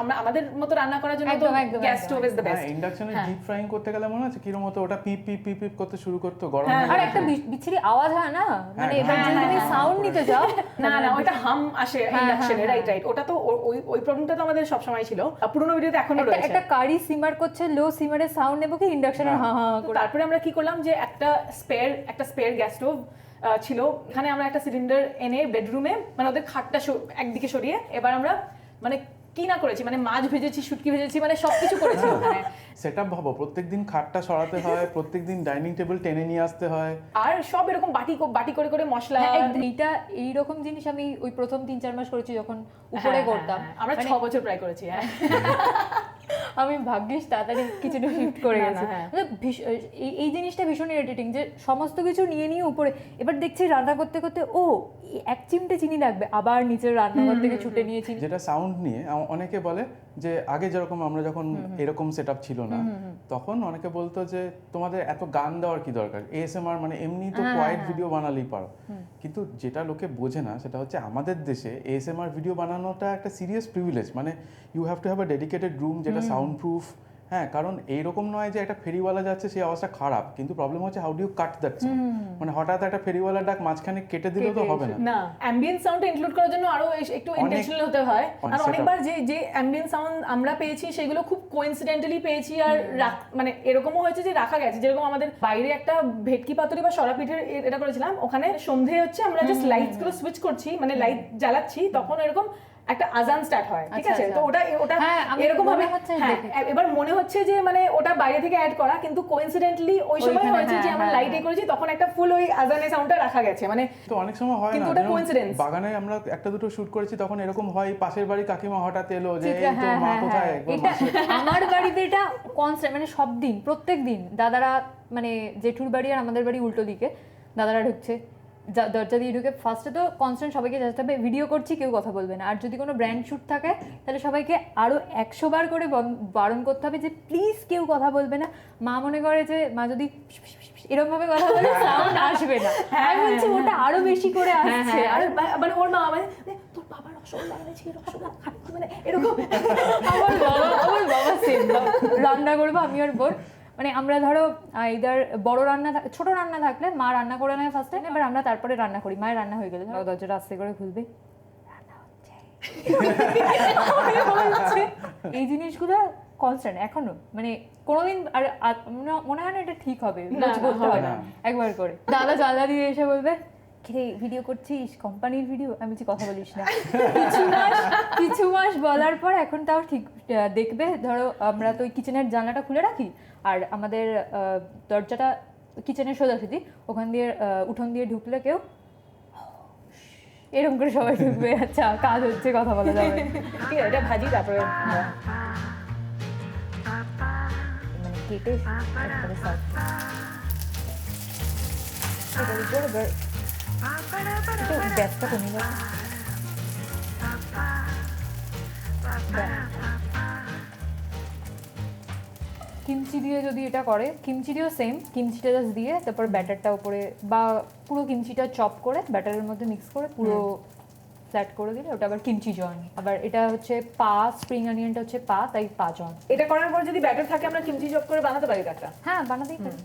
আমরা আমাদের মতো রান্না করার জন্য তো gas stove is the best. ইন্ডাকশনে ডিপ ফ্রাইং করতে গেলে মনে হচ্ছে কিরকম মতো ওটা পিপ পিপ পিপ পিপ করতে শুরু করতে, গরম আর একটা বিচ্ছিরি আওয়াজ হয় না, মানে এবার যদি তুমি সাউন্ড নিতে যাও না ওটা হাম আসে ইন্ডাকশনে, রাইট ওটা তো ওই প্রবলেমটা তো আমাদের সব সময় ছিল, পুরনো ভিডিওতে এখনো রয়েছে। একটা কারি সিমার করছে, লো সিমারে সাউন্ড নেব কি ইন্ডাকশনে হা হা করে। তারপরে আমরা কি করলাম যে একটা স্পেয়ার গ্যাস স্টোভ ছিল, এখানে আমরা একটা সিলিন্ডার এনে বেডরুমে মানে ওদের খাটটা একদিকে সরিয়ে এবার আমরা মানে কি না করেছি, মানে মাছ ভেজেছি, শুটকি ভেজেছি, মানে সবকিছু করেছি ওখানে। সেটআপ ভাবো, প্রত্যেকদিন খাটটা সরাতে হয়, প্রত্যেকদিন ডাইনিং টেবিল টেনে নিয়ে আসতে হয়, আর সব এরকম বাটি করে করে মশলা। এইরকম জিনিস আমি ওই প্রথম 3-4 মাস করেছি যখন উপরে করতাম। আমরা 6 বছর প্রায় করেছি। আমি ভাগ্যিস তাড়াতাড়ি কিচেনে শিফট করে গেছি। এই জিনিসটা ভীষণ ইরিটেটিং যে সমস্ত কিছু নিয়ে উপরে, এবার দেখছি রান্না করতে করতে ও এক চিমটে চিনি লাগবে, আবার নিচের রান্নাঘর থেকে ছুটে নিয়েছি। যেটা সাউন্ড নিয়ে অনেকে বলে যে আগে যেরকম আমরা যখন এরকম সেটআপ ছিল না তখন অনেকে বলতো যে তোমাদের এত গান দেওয়ার কি দরকার, এএসএমআর মানে এমনি তো কোয়াইট ভিডিও বানালেই পারো। কিন্তু যেটা লোকে বোঝে না সেটা হচ্ছে আমাদের দেশে এএসএমআর ভিডিও বানানোটা একটা সিরিয়াস প্রিভিলেজ, মানে you have to have a dedicated room যেটা সাউন্ড প্রুফ। হ্যাঁ, কারণ এইরকম নয় যে একটা ফেরিওয়ালা যাচ্ছে সেই অবস্থা খারাপ, কিন্তু প্রবলেম হচ্ছে how do you cut that sound, মানে হঠাৎ একটা ফেরিওয়ালা ডাক মাঝখানে কেটে দিলেও তো হবে না। না, অ্যাম্বিয়েন্ট সাউন্ডটা ইনক্লুড করার জন্য আরো একটু ইন্টেনশনাল হতে হয়। আর অনেকবার যে অ্যাম্বিয়েন্ট সাউন্ড আমরা পেয়েছি সেগুলো খুব কোইন্সিডেন্টালি পেয়েছি, আর মানে এরকমও হয়েছে যে রাখা গেছে। যেরকম আমাদের বাইরে একটা ভেটকি পাতুরি বা সরাপিঠের এটা করেছিলাম, ওখানে সন্ধ্যে হচ্ছে আমরা জাস্ট লাইটস গুলো সুইচ করছি, মানে লাইট জ্বালাচ্ছি, তখন এরকম একটা আজান স্টার্ট হয়, ঠিক আছে? তো ওটা এরকম ভাবে এবার মনে হচ্ছে যে মানে ওটা বাইরে থেকে অ্যাড করা, কিন্তু কোইন্সিডেন্টলি ওই সময় হয়েছে যে আমরা লাইট করেছি তখন একটা ফুল ওই আজানের সাউন্ডটা রাখা গেছে। মানে তো অনেক সময় হয় না, কিন্তু ওটা কোইন্সিডেন্স। বাগানে আমরা একটা দুটো শুট করেছি তখন এরকম হয়, পাশের বাড়ি কাকিমা হঠাৎ এলো যে এই তো মা কোথায়। আমার বাড়িতে এটা কনস্ট্যান্ট, মানে সব দিন প্রত্যেক দিন দাদারা, মানে জেঠুর বাড়ি আর আমাদের বাড়ি উল্টো দিকে, দাদারা ঢুকছে, দরজা দিয়ে ঢুকে ফার্স্টে তো কনস্ট্যান্ট সবাইকে জানাতে হবে ভিডিও করছি, কেউ কথা বলবে না। আর যদি কোনো ব্র্যান্ড শ্যুট থাকে তাহলে সবাইকে আরও 100 বার করে বারণ করতে হবে যে প্লিজ কেউ কথা বলবে না। মা মনে করে যে মা যদি এরকম ভাবে কথা বলে সাউন্ড আসবে না, আমি বলছি ওটা আরো বেশি করে আসছে। আর মানে ওর মা মানে তোর বাবার রসগোল্লা এনেছি, রসগোল্লা খাচ্ছি, মানে এরকম। আমার বাবা সেম রান্না করবো আমি আর বোন, মানে আমরা ধরো ইদার বড় রান্না ছোট রান্না থাকলে মা রান্না করে নেয় ফার্স্টে, এবার আমরা তারপরে রান্না করি। মায়ের রান্না হয়ে গেলে দরজাটা আস্তে করে খুলবে, রান্না হচ্ছে। এই জিনিসগুলো কনস্ট্যান্ট এখনো, মানে কোনোদিন আর মনে হয় না এটা ঠিক হবে, বলতে হয় না একবার করে। দাদা জানলা দিয়ে এসে বলবে ভিডিও করছিস, কোম্পানির ভিডিও? আমি বলছি কথা বলিস না। কিছু মাস বলার পর এখন তাও ঠিক দেখবে। ধরো আমরা তো ওই কিচেনের জানলাটা খুলে রাখি, আর আমাদের দরজাটা কিচেনের সোজাসুজি, ওখান দিয়ে উঠোন দিয়ে ঢুকলে কেউ এরকম করে সবাই ঢুকবে, আচ্ছা কাজ হচ্ছে, কথা বলা যাবে। ঠিক আছে, এটা ভাজি, তারপরে মানে কেটে গ্যাসটা কমে যাবে। কিমচি দিয়ে যদি এটা করে, কিমচি দিয়েও সেম, কিমচিটা জাস্ট দিয়ে তারপর ব্যাটারটা উপরে বা পুরো কিমচিটা চপ করে ব্যাটারের মধ্যে মিক্স করে পুরো ফ্ল্যাট করে দিলে ওটা আবার কিমচি-jeon। আবার এটা হচ্ছে স্প্রিং অনিয়নটা হচ্ছে তাই পাজন। এটা করার পর যদি ব্যাটার থাকে আমরা কিমচি চপ করে বানাতে পারি একটা। হ্যাঁ, বানাতেই পারি।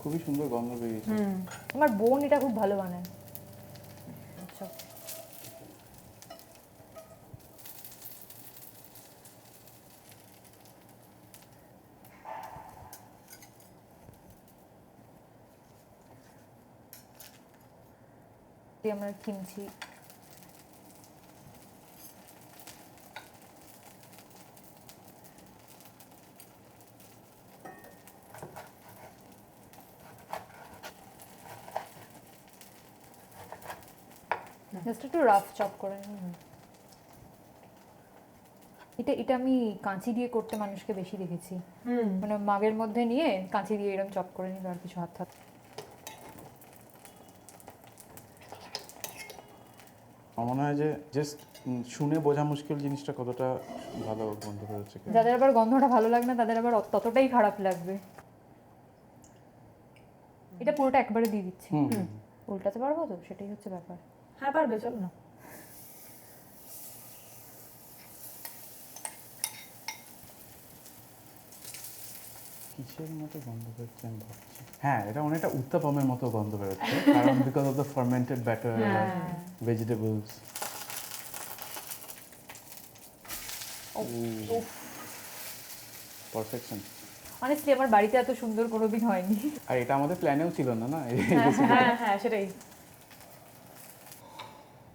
খুবই সুন্দর গন্ধ বেরিয়েছে। আমার বোন এটা খুব ভালো বানায়। আচ্ছা, আমরা কিমচি জাস্ট একটু রাফ চপ করে নিই। এটা আমি কাঁচি দিয়ে করতে মানুষকে বেশি দেখেছি, মানে মাগের মধ্যে নিয়ে কাঁচি দিয়ে এরকম চপ করে নিল আর কিছু হাত হাত। আমার মনে হয় যে জাস্ট শুনে বোঝা মুশকিল জিনিসটা কতটা ভালো গন্ধ বেরোচ্ছে। যাদের আবার গন্ধটা ভালো লাগবে না তাদের আবার ততটাই খারাপ লাগবে। এটা পুরোটা একবারে দিয়ে দিচ্ছি। উল্টাতে পারবো তো, সেটাই হচ্ছে ব্যাপার। হ্যাঁ পারবে, চলো না। কিসের মতো গন্ধ বেরোচ্ছে আমি ভাবছি। হ্যাঁ, এটা অনেকটা উত্তাপমের মতো গন্ধ বেরোচ্ছে, কারণ because of the fermented batter, vegetables. Perfection. Honestly আমার বাড়িতে এত সুন্দর কোনোদিন হয়নি। আর এটা আমাদের প্ল্যানেও ছিল না, না? হ্যাঁ হ্যাঁ সেটাই।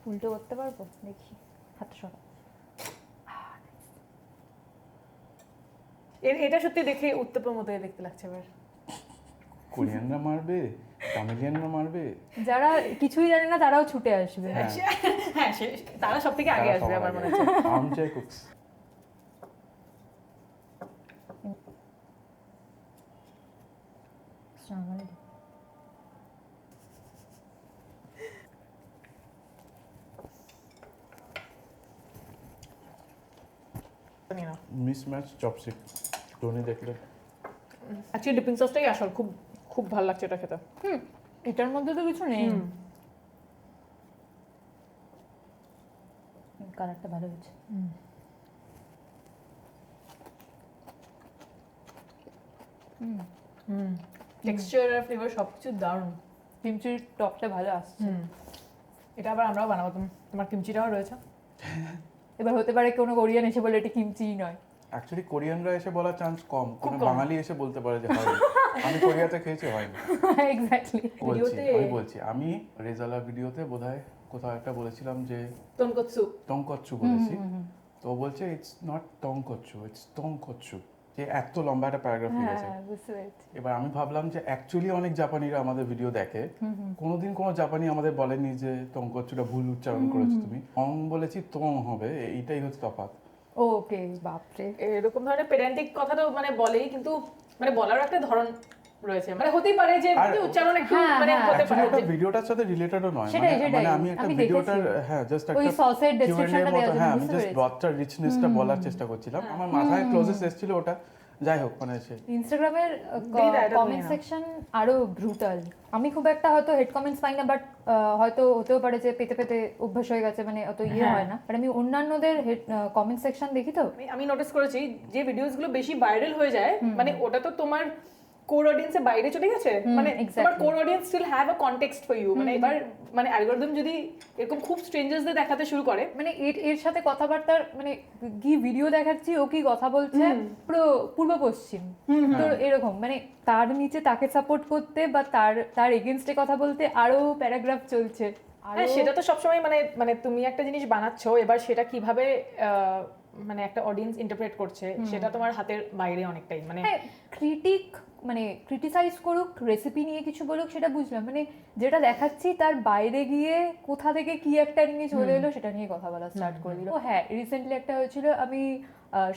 উল্টো করতে পারবো, দেখি হাতটা সরা। এটা সত্যি দেখে উত্তপের মতো দেখতে লাগছে এবার। কোরিয়ানরা মারবে, তামিলিয়ানরা মারবে, যারা কিছুই জানে না তারাও ছুটে আসবে। হ্যাঁ তারা সব থেকে আগে আসবে আমার মনে হচ্ছে। Armchair cooks. Mismatch chopstick Tony দেখলে। অ্যাকচুয়ালি ডিপিং সসটাই আসল, খুব খুব ভালো লাগছে এটা খেতে। এটার মধ্যে তো কিছু নেই। কালারটা ভালো হয়েছে। টেক্সচার আর ফ্লেভার সবকিছু দারুণ। কিমচির টকটা ভালো আসছে। এটা আবার আমরাও বানাবো, তোমার কিমচিটাও রয়েছে। এবার হতে পারে কোনো কোরিয়ান এসে বলে এটা কিমচিই নয়। অ্যাকচুয়ালি কোরিয়ানরা এসে বলার চান্স কম, কোনো বাঙালি এসে বলতে পারে যে হয়। আমি কোরিয়াতে খেয়েছি, হয়নি। এক্স্যাক্টলি। আমি বলছি আমি রেজালা ভিডিওতে বোধহয় কোথাও একটা বলেছিলাম যে টংকচ্চু বলেছি, তো ও বলছে ইটস নট টংকচ্চু, ইটস টংকচ্চু। যে এত লম্বা একটা প্যারাগ্রাফ লিখেছে। এবার আমি ভাবলাম যে অ্যাকচুয়ালি অনেক জাপানিরা আমাদের ভিডিও দেখে, কোনোদিন কোনো জাপানি আমাদের বলেনি যে টংকচ্চুটা ভুল উচ্চারণ করেছো তুমি। বলেছি টং হবে, এইটাই হচ্ছে তফাৎ। ওকে, বাপরে। এরকম ধরনের পেডান্টিক কথাটা মানে বলেই, কিন্তু মানে বলার একটা ধরন রয়েছে, মানে হতেই পারে যে উচ্চারণ একটু মানে হতে পারে যে ভিডিওটার সাথে রিলেটেডও নয়, মানে আমি একটা ভিডিওটার জাস্ট একটা ওই সসের ডেসক্রিপশনটা দেওয়ার জন্য আমি জাস্ট ব্রডটার রিচনেসটা বলার চেষ্টা করছিলাম। আমার মাথায় ক্লোজেস্ট এসেছিল ওটা। যাই হোক, মানে ইনস্টাগ্রামের কমেন্ট সেকশন আরো ব্রুটাল। আমি খুব একটা হয়তো হেড কমেন্টস পাই না, বাট হয়তো হতেও পারে যে পেতে পেতে অভ্যাস হয়ে গেছে, মানে অত হয় না। বাট আমি অন্যান্যদের কমেন্ট সেকশন দেখি, তো আমি নোটিস করেছি যে ভিডিওসগুলো বেশি ভাইরাল হয়ে যায়, মানে ওটা তো তোমার কোর অডিয়েন্সের বাইরে চলে গেছে, মানে তোমার core audience still have a context for you. মানে এবার মানে অ্যালগরিদম যদি এরকম খুব স্ট্রেঞ্জার্সদের দেখাতে শুরু করে, মানে এর সাথে কথাবার্তার মানে কি ভিডিও দেখাচ্ছি, ও কি কথা বলছে পুরো পূর্ব পশ্চিম, তো এরকম মানে তার নিচে তাকে সাপোর্ট করতে বা তার এগেইনস্টে কথা বলতে আরো প্যারাগ্রাফ চলছে। হ্যাঁ, সেটা তো সবসময় মানে তুমি একটা জিনিস বানাচ্ছো, এবার সেটা কিভাবে মানে একটা অডিয়েন্স ইন্টারপ্রেট করছে সেটা তোমার হাতের বাইরে অনেকটাই। মানে ক্রিটিসাইজ করুক, রেসিপি নিয়ে কিছু বলুক, সেটা বুঝলাম, মানে যেটা দেখাচ্ছি তার বাইরে গিয়ে কোথা থেকে কি একটা জিনিস হয়ে এলো সেটা নিয়ে কথা বলা স্টার্ট করে দিল। হ্যাঁ, রিসেন্টলি একটা হয়েছিল, আমি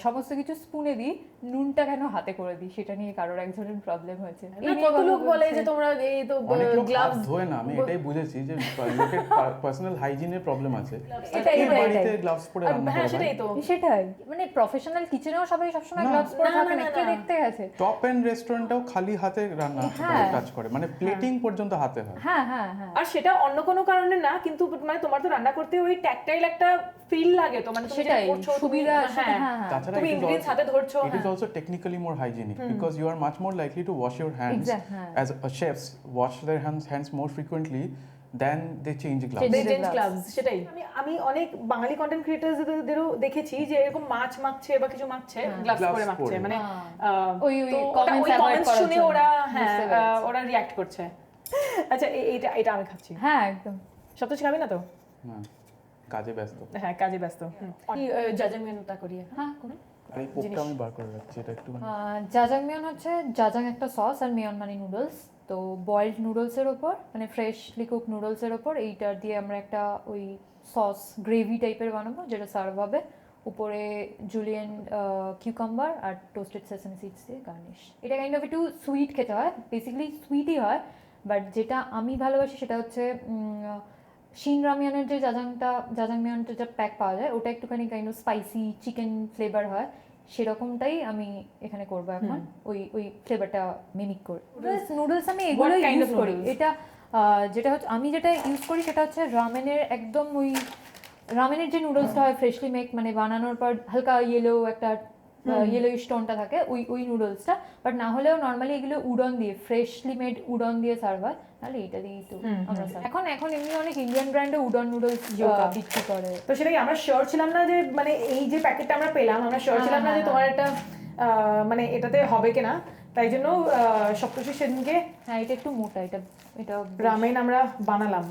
সমস্ত কিছু স্পুনে দিই, নুনটা কেন হাতে করে দিই সেটা নিয়ে কারোর একজনের প্রবলেম হয়েছে। না, কত লোক বলে যে তোমরা এই তো অনেক লোক হাত গ্লাভস ধোয় না, আমি এটাই বুঝেছি যে লোকের পার্সোনাল হাইজিনের প্রবলেম আছে। এটাই, বাড়িতে গ্লাভস পরে রান্না হ্যাঁ করে সেটাই তো সেটাই, মানে প্রফেশনাল কিচেনেও সবাই সবসময় গ্লাভস পরে থাকে না, কে দেখতে গেছে? টপ এন্ড রেস্টুরেন্টেও খালি হাতে রান্না কাজ করে, মানে প্লেটিং পর্যন্ত হাতে হয়। হ্যাঁ হ্যাঁ হ্যাঁ। আর সেটা অন্য কোনো কারণে না, কিন্তু মানে তোমার তো রান্না করতে ওই ট্যাকটাইল একটা ফিল লাগে, তো মানে তুমি যেটা সেটাই, করছো সুবিধা, হ্যাঁ তাছাড়া তুমি ইনগ্রেডিয়েন্টস হাতে ধরছো, it is also technically more hygienic because you are much more likely to wash your hands হ্যাঁ। as chefs wash their hands more frequently than they change gloves. they change gloves, সেটাই। আমি অনেক বাঙালি content ক্রিয়েটরদেরও দেখেছি যে এরকম মাছ মাখছে বা কিছু মাখছে gloves পরে মাখছে, মানে ওই কমেন্টস শুনে ওরা ওরা রিঅ্যাক্ট করছে। আচ্ছা এটা আমি খাচ্ছি। হ্যাঁ একদম। সবকিছু খাবি না তো? না, কাজে ব্যস্ত। হ্যাঁ কাজে ব্যস্ত। জাজাংমিয়নটা করি হ্যাঁ করুন। আর এই পোকটা আমি বার করে রাখছি, এটা একটু জাজাংমিয়ন হচ্ছে জাজাং একটা সস আর মিয়ন মানে নুডলস। তো বয়েলড নুডলসের ওপর, মানে ফ্রেশলি কুক নুডলসের ওপর এইটার দিয়ে আমরা একটা ওই সস গ্রেভি টাইপের বানাবো, যেটা সার্ভ হবে। উপরে জুলিয়ান কিউকাম্বার আর টোস্টেড সেসামি সিডস দিয়ে গার্নিশ। এটা কাইন্ড অফ একটু সুইট খেতে হয়, বেসিক্যালি সুইটই হয়, বাট যেটা আমি ভালোবাসি সেটা হচ্ছে শিন রামিয়ানের যে জাজাংমিয়ন যেটা প্যাক পাওয়া যায়, ওটা একটুখানি kind of spicy chicken flavour হয়, সেরকমটাই আমি এখানে করবো এখন, ওই ফ্লেভারটা মিমিক করে। নুডলস আমি এগুলো ইউজ করি। এটা যেটা হচ্ছে আমি যেটা ইউজ করি সেটা হচ্ছে রামেনের একদম ওই রামেনের যে নুডলসটা হয় ফ্রেশলি মেক, মানে বানানোর পর হালকা ইয়েলো একটা ইয়েলোইশ টোনটা থাকে, ওই নুডলসটা। বাট না হলেও নর্মালি এগুলো উডন দিয়ে, ফ্রেশলি মেড উডন দিয়ে সার্ভ হয়, তাহলে এইটা দিয়েই তো আমরা এখন এমনি অনেক ইন্ডিয়ান ব্র্যান্ডে উডন নুডলস বিক্রি করে। তো সেটাই আমরা শিওর ছিলাম না যে মানে এই যে প্যাকেটটা আমরা পেলাম, আমরা শিওর ছিলাম না যে তোমার একটা মানে এটাতে হবে কিনা, তাই জন্য সবকিছু সেদিনকে হ্যাঁ এটা একটু মোটা, এটা রামেন আমরা বানালাম।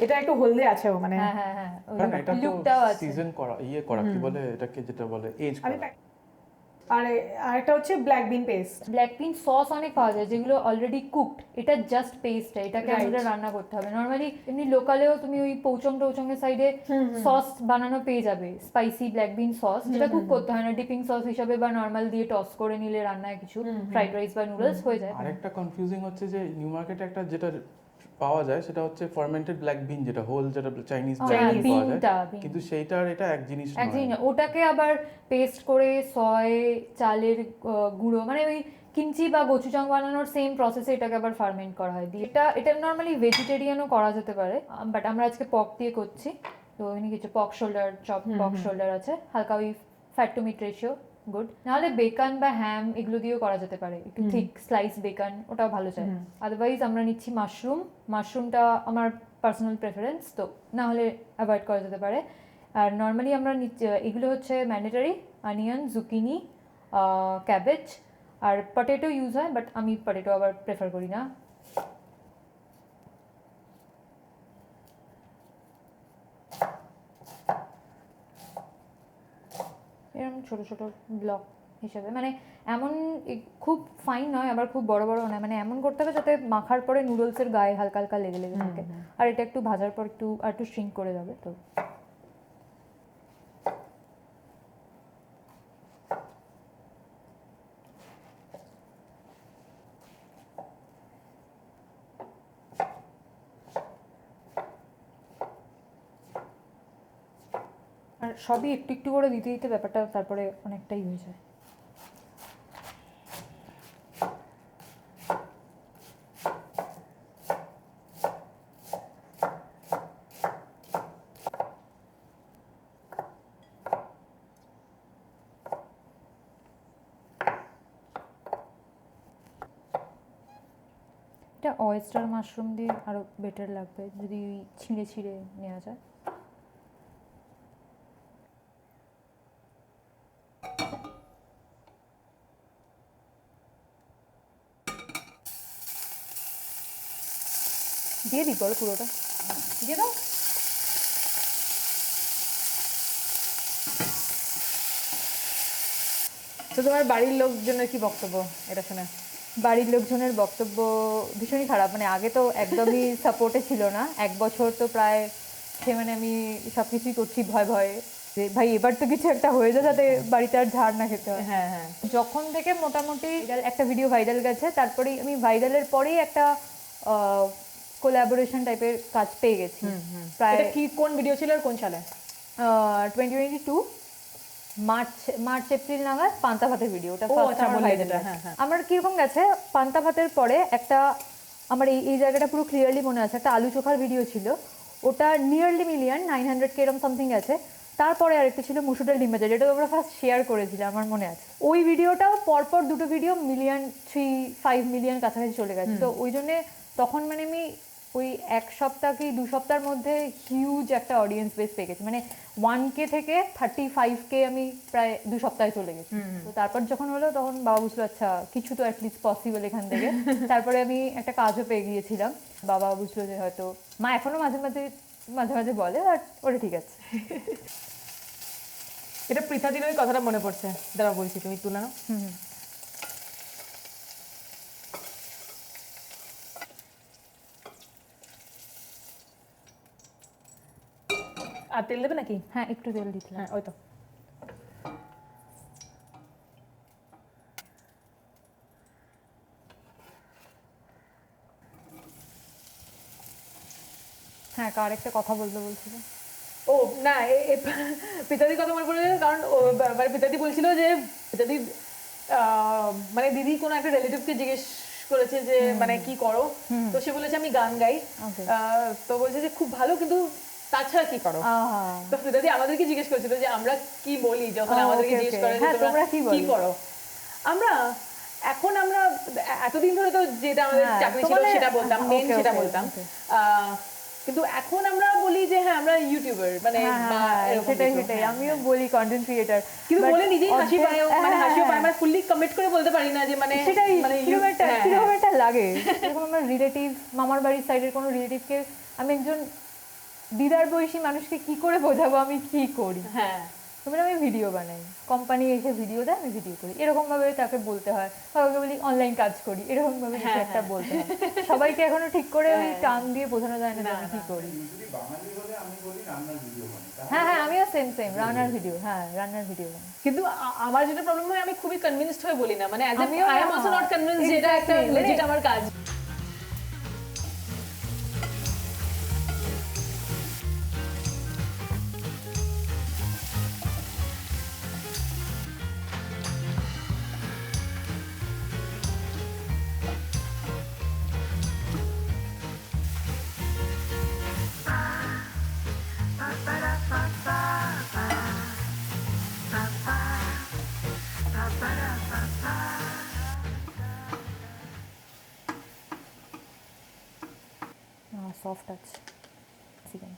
এটা একটু হলদে আছে মানে হ্যাঁ হ্যাঁ হ্যাঁ কারণ এটা তো লুকটাও আছে। সিজন করা করা কি বলে এটাকে, যেটা বলে এজ করা। আর আরেকটা হচ্ছে black bean paste. Black bean sauce অনেক পাওয়া যায় যেগুলো অলরেডি কুকড, এটা জাস্ট পেস্ট, এটাকে আমাদের রান্না করতে হবে। নর্মালি এমনি লোকালেও তুমি ওই পৌচংয়ের সাইডে সস বানানো পেয়ে যাবে, স্পাইসি ব্ল্যাক বিন সস, যেটা কুক করতে হয় না, ডিপিং সস হিসাবে বা নর্মাল দিয়ে টস করে নিলে রান্নায় কিছু ফ্রাইড রাইস বা নুডলস হয়ে যায়। আরেকটা কনফিউজিং হচ্ছে যে নিউ মার্কেটে একটা যেটা পাওয়া যায় সেটা হচ্ছে ফার্মেন্টেড ব্ল্যাক বিন, যেটা হোল, যেটা চাইনিজ পাওয়া যায়, কিন্তু সেইটার এটা এক জিনিস নয়। ওটাকে আবার পেস্ট করে সয় চালের গুঁড়ো, মানে ওই কিমচি বা গোচুজাং বানানোর সেম প্রসেসে এটাকে আবার ফার্মেন্ট করা হয় দিয়ে। এটা নর্মালি ভেজিটেরিয়ানও করা যেতে পারে, বাট আমরা আজকে পক দিয়ে করছি। তো এখানে কিছু পক শোল্ডার আছে, হালকা ওই fat to meat ratio good. নাহলে বেকন বা হ্যাম এগুলো দিয়েও করা যেতে পারে, একটু থিক স্লাইস বেকন, ওটাও ভালো যায়। আদারওয়াইজ আমরা নিচ্ছি মাশরুমটা আমার পার্সোনাল প্রেফারেন্স, তো না হলে অ্যাভয়েড করা যেতে পারে। আর নর্মালি আমরা এগুলো হচ্ছে ম্যান্ডেটারি, অনিয়ন, জুকিনি, ক্যাবেজ আর পটেটো ইউজ হয়, বাট আমি পটেটো আবার প্রেফার করি না। এরকম ছোট ছোট ব্লক হিসেবে, মানে এমন খুব ফাইন নয় আবার খুব বড় বড় নয়, মানে এমন করতে হবে যাতে মাখার পরে নুডলসের গায়ে হালকা হালকা লেগে থাকে, আর এটা একটু ভাজার পর একটু শ্রিঙ্ক করে যাবে। তো আর সবই একটু একটু করে দিতে দিতে ব্যাপারটা তারপরে অনেকটাই হয়ে যায়। এটা অয়েস্টার মাশরুম দিয়ে আরও বেটার লাগবে যদি ছিঁড়ে নেওয়া যায়। দিয়ে দিই পরে পুরোটা দিয়ে দাও। তো তোমার বাড়ির লোকজনের কি বক্তব্য এটা শুনে? বাড়ির লোকজনের বক্তব্য ভীষণই খারাপ, মানে আগে তো একদমই সাপোর্টে ছিল না, 1 বছর তো প্রায় সে মানে আমি সব কিছুই করছি ভয় ভয়ে যে ভাই এবার তো কিছু একটা হয়ে যায় যাতে বাড়িতে আর ঝাড় না খেতে হয়। হ্যাঁ হ্যাঁ। যখন থেকে মোটামুটি একটা ভিডিও ভাইরাল গেছে, তারপরেই আমি ভাইরালের পরেই একটা কোলাবোরেশন টাইপের কাজ পেয়ে গেছি। প্রায় এটা কি কোন ভিডিও ছিল আর কোন সালে? 2022 মার্চ এপ্রিল নাগাদ পান্তা ভাতের ভিডিওটা আমার কিরকম গেছে। পান্তা ভাতের পরে একটা আমার এই জায়গাটা পুরো ক্লিয়ারলি মনে আছে, একটা আলু চোখার ভিডিও ছিল, ওটা নিয়ারলি মিলিয়ন 900K এরকম সামথিং গেছে। তারপরে আরেকটা ছিল মুসুর ডাল ডিম ভাজা, যেটা তোমরা ফার্স্ট শেয়ার করেছিলে আমার মনে আছে। ওই ভিডিওটাও পরপর দুটো ভিডিও মিলিয়ন 3-5 মিলিয়ন কাছাকাছি চলে গেছে। তো ওই জন্যে তখন মানে আমি ওই 1 সপ্তাহ কি 2 সপ্তাহের মধ্যে হিউজ একটা অডিয়েন্স বেস পেয়ে গেছি, মানে 1K থেকে 35K আমি প্রায় 2 সপ্তাহে চলে গেছি। তো তারপর যখন হলো তখন বাবা বুঝলো আচ্ছা কিছু তো অ্যাটলিস্ট পসিবল এখান থেকে। তারপরে আমি একটা কাজও পেয়ে গিয়েছিলাম, বাবা বুঝলো যে হয়তো, মা এখনো মাঝে মাঝে বলে বাট ওটা ঠিক আছে। এটা পৃথাদির ওই কথাটা মনে পড়ছে, দাঁড়া বলছি, তুমি তুলে নাও। আর তেল দেবে নাকি? হ্যাঁ একটু তেল দিতে। হ্যাঁ ওই তো। হ্যাঁ কার একটা কথা বলছিল। ও না, পিতাদির কথা মনে পড়ে, কারণ পিতাদি বলছিল যে পিতাদি মানে দিদি কোনো একটা রিলেটিভকে জিজ্ঞেস করেছে যে মানে কি করো, তো সে বলেছে আমি গান গাই। তো বলছে যে খুব ভালো, কিন্তু তাছাড়া কি করো? তো পিতাদি আমাদেরকে জিজ্ঞেস করেছিল যে আমরা কি বলি যখন আমাদেরকে জিজ্ঞেস করে যে তোমরা কি করো। আমরা এতদিন ধরে তো যেটা আমাদের চাকরি ছিল সেটা বলতাম, মেন সেটা বলতাম, কিন্তু এখন আমরা বলি যে হ্যাঁ আমরা ইউটিউবার, মানে সেটাই আমিও বলি কন্টেন্ট ক্রিয়েটর, কিন্তু বলে নিজেই হাসি পায়, মানে হাসিও পায়, আমরা ফুললি কমিট করে বলতে পারি না যে মানে সেটাই কিরকম একটা লাগে। এরকম আমার রিলেটিভ, মামার বাড়ির সাইডের কোনো রিলেটিভকে আমি একজন দিদার বয়সী মানুষকে কি করে বোঝাবো আমি কি করি। হ্যাঁ তোমরা আমি ভিডিও বানাই, কোম্পানি এসে ভিডিও দেয় আমি ভিডিও করি, এরকম ভাবে তাকে বলতে হয়। কাউকে বলি অনলাইন কাজ করি, এরকম ভাবে কিছু একটা বলতে হয়। সবাইকে এখনো ঠিক করে ওই টান দিয়ে বোঝানো যায় না যে আমি কি করি। হ্যাঁ আমিও সেম রান্নার ভিডিও, রান্নার ভিডিও বানাই। কিন্তু আমার যেটা প্রবলেম হয়, আমি খুবই কনভিন্সড হয়ে বলি না, মানে I am also not convinced যে এটা একটা লেজিট আমার কাজ। সফট আছে চিকেন।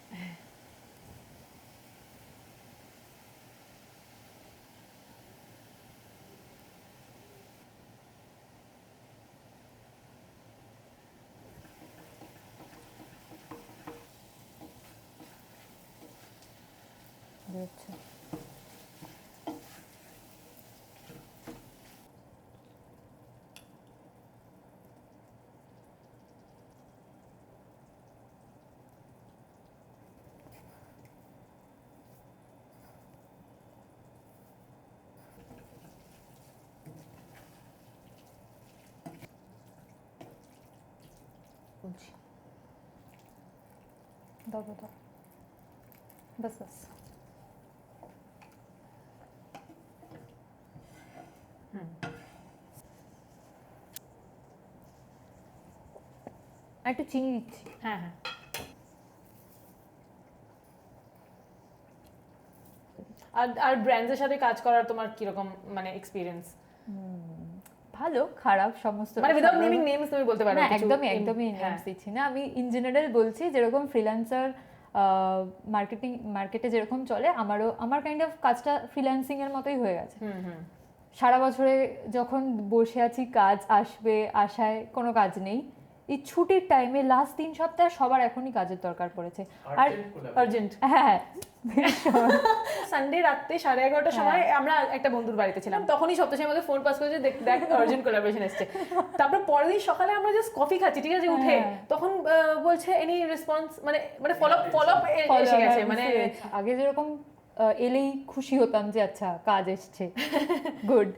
আচ্ছা বলছি দাও বাস একটু চিনি দিচ্ছি। হ্যাঁ আর ব্র্যান্ডের সাথে কাজ করার তোমার কিরকম মানে এক্সপিরিয়েন্স? ভালো খারাপ সমস্ত, মানে উইদাউট নেমিং নেমস তুমি বলতে পারো? না একদমই নেমস দিচ্ছি না, আমি ইন জেনারেল বলছি যেরকম ফ্রিল্যান্সার মার্কেটে যেরকম চলে, আমার কাইন্ড অফ কাজটা ফ্রিল্যান্সিং এর মতোই হয়ে গেছে। সারা বছরে যখন বসে আছি কাজ আসবে আশায় কোনো কাজ নেই, এই ছুটির টাইমে লাস্ট 3 সপ্তাহে সবার এখনই কাজের দরকার পড়েছে আর আর্জেন্ট হ্যাঁ সানডে রাতে 11:30টার সময় আমরা একটা বন্ধুর বাড়িতে ছিলাম, তখনই সপ্তাহে আমাকে ফোন পাস করেছে দেখ আর্জেন্ট কোলাবোরেশন এসেছে। তারপর পরের দিন সকালে আমরা জাস্ট কফি খাচ্ছি, ঠিক আছে, উঠে তখন বলছে এনি রেসপন্স, মানে ফলো আপ এসে গেছে। মানে আগে যেরকম এলেই খুশি হতাম যে আচ্ছা কাজ এসছে গুড,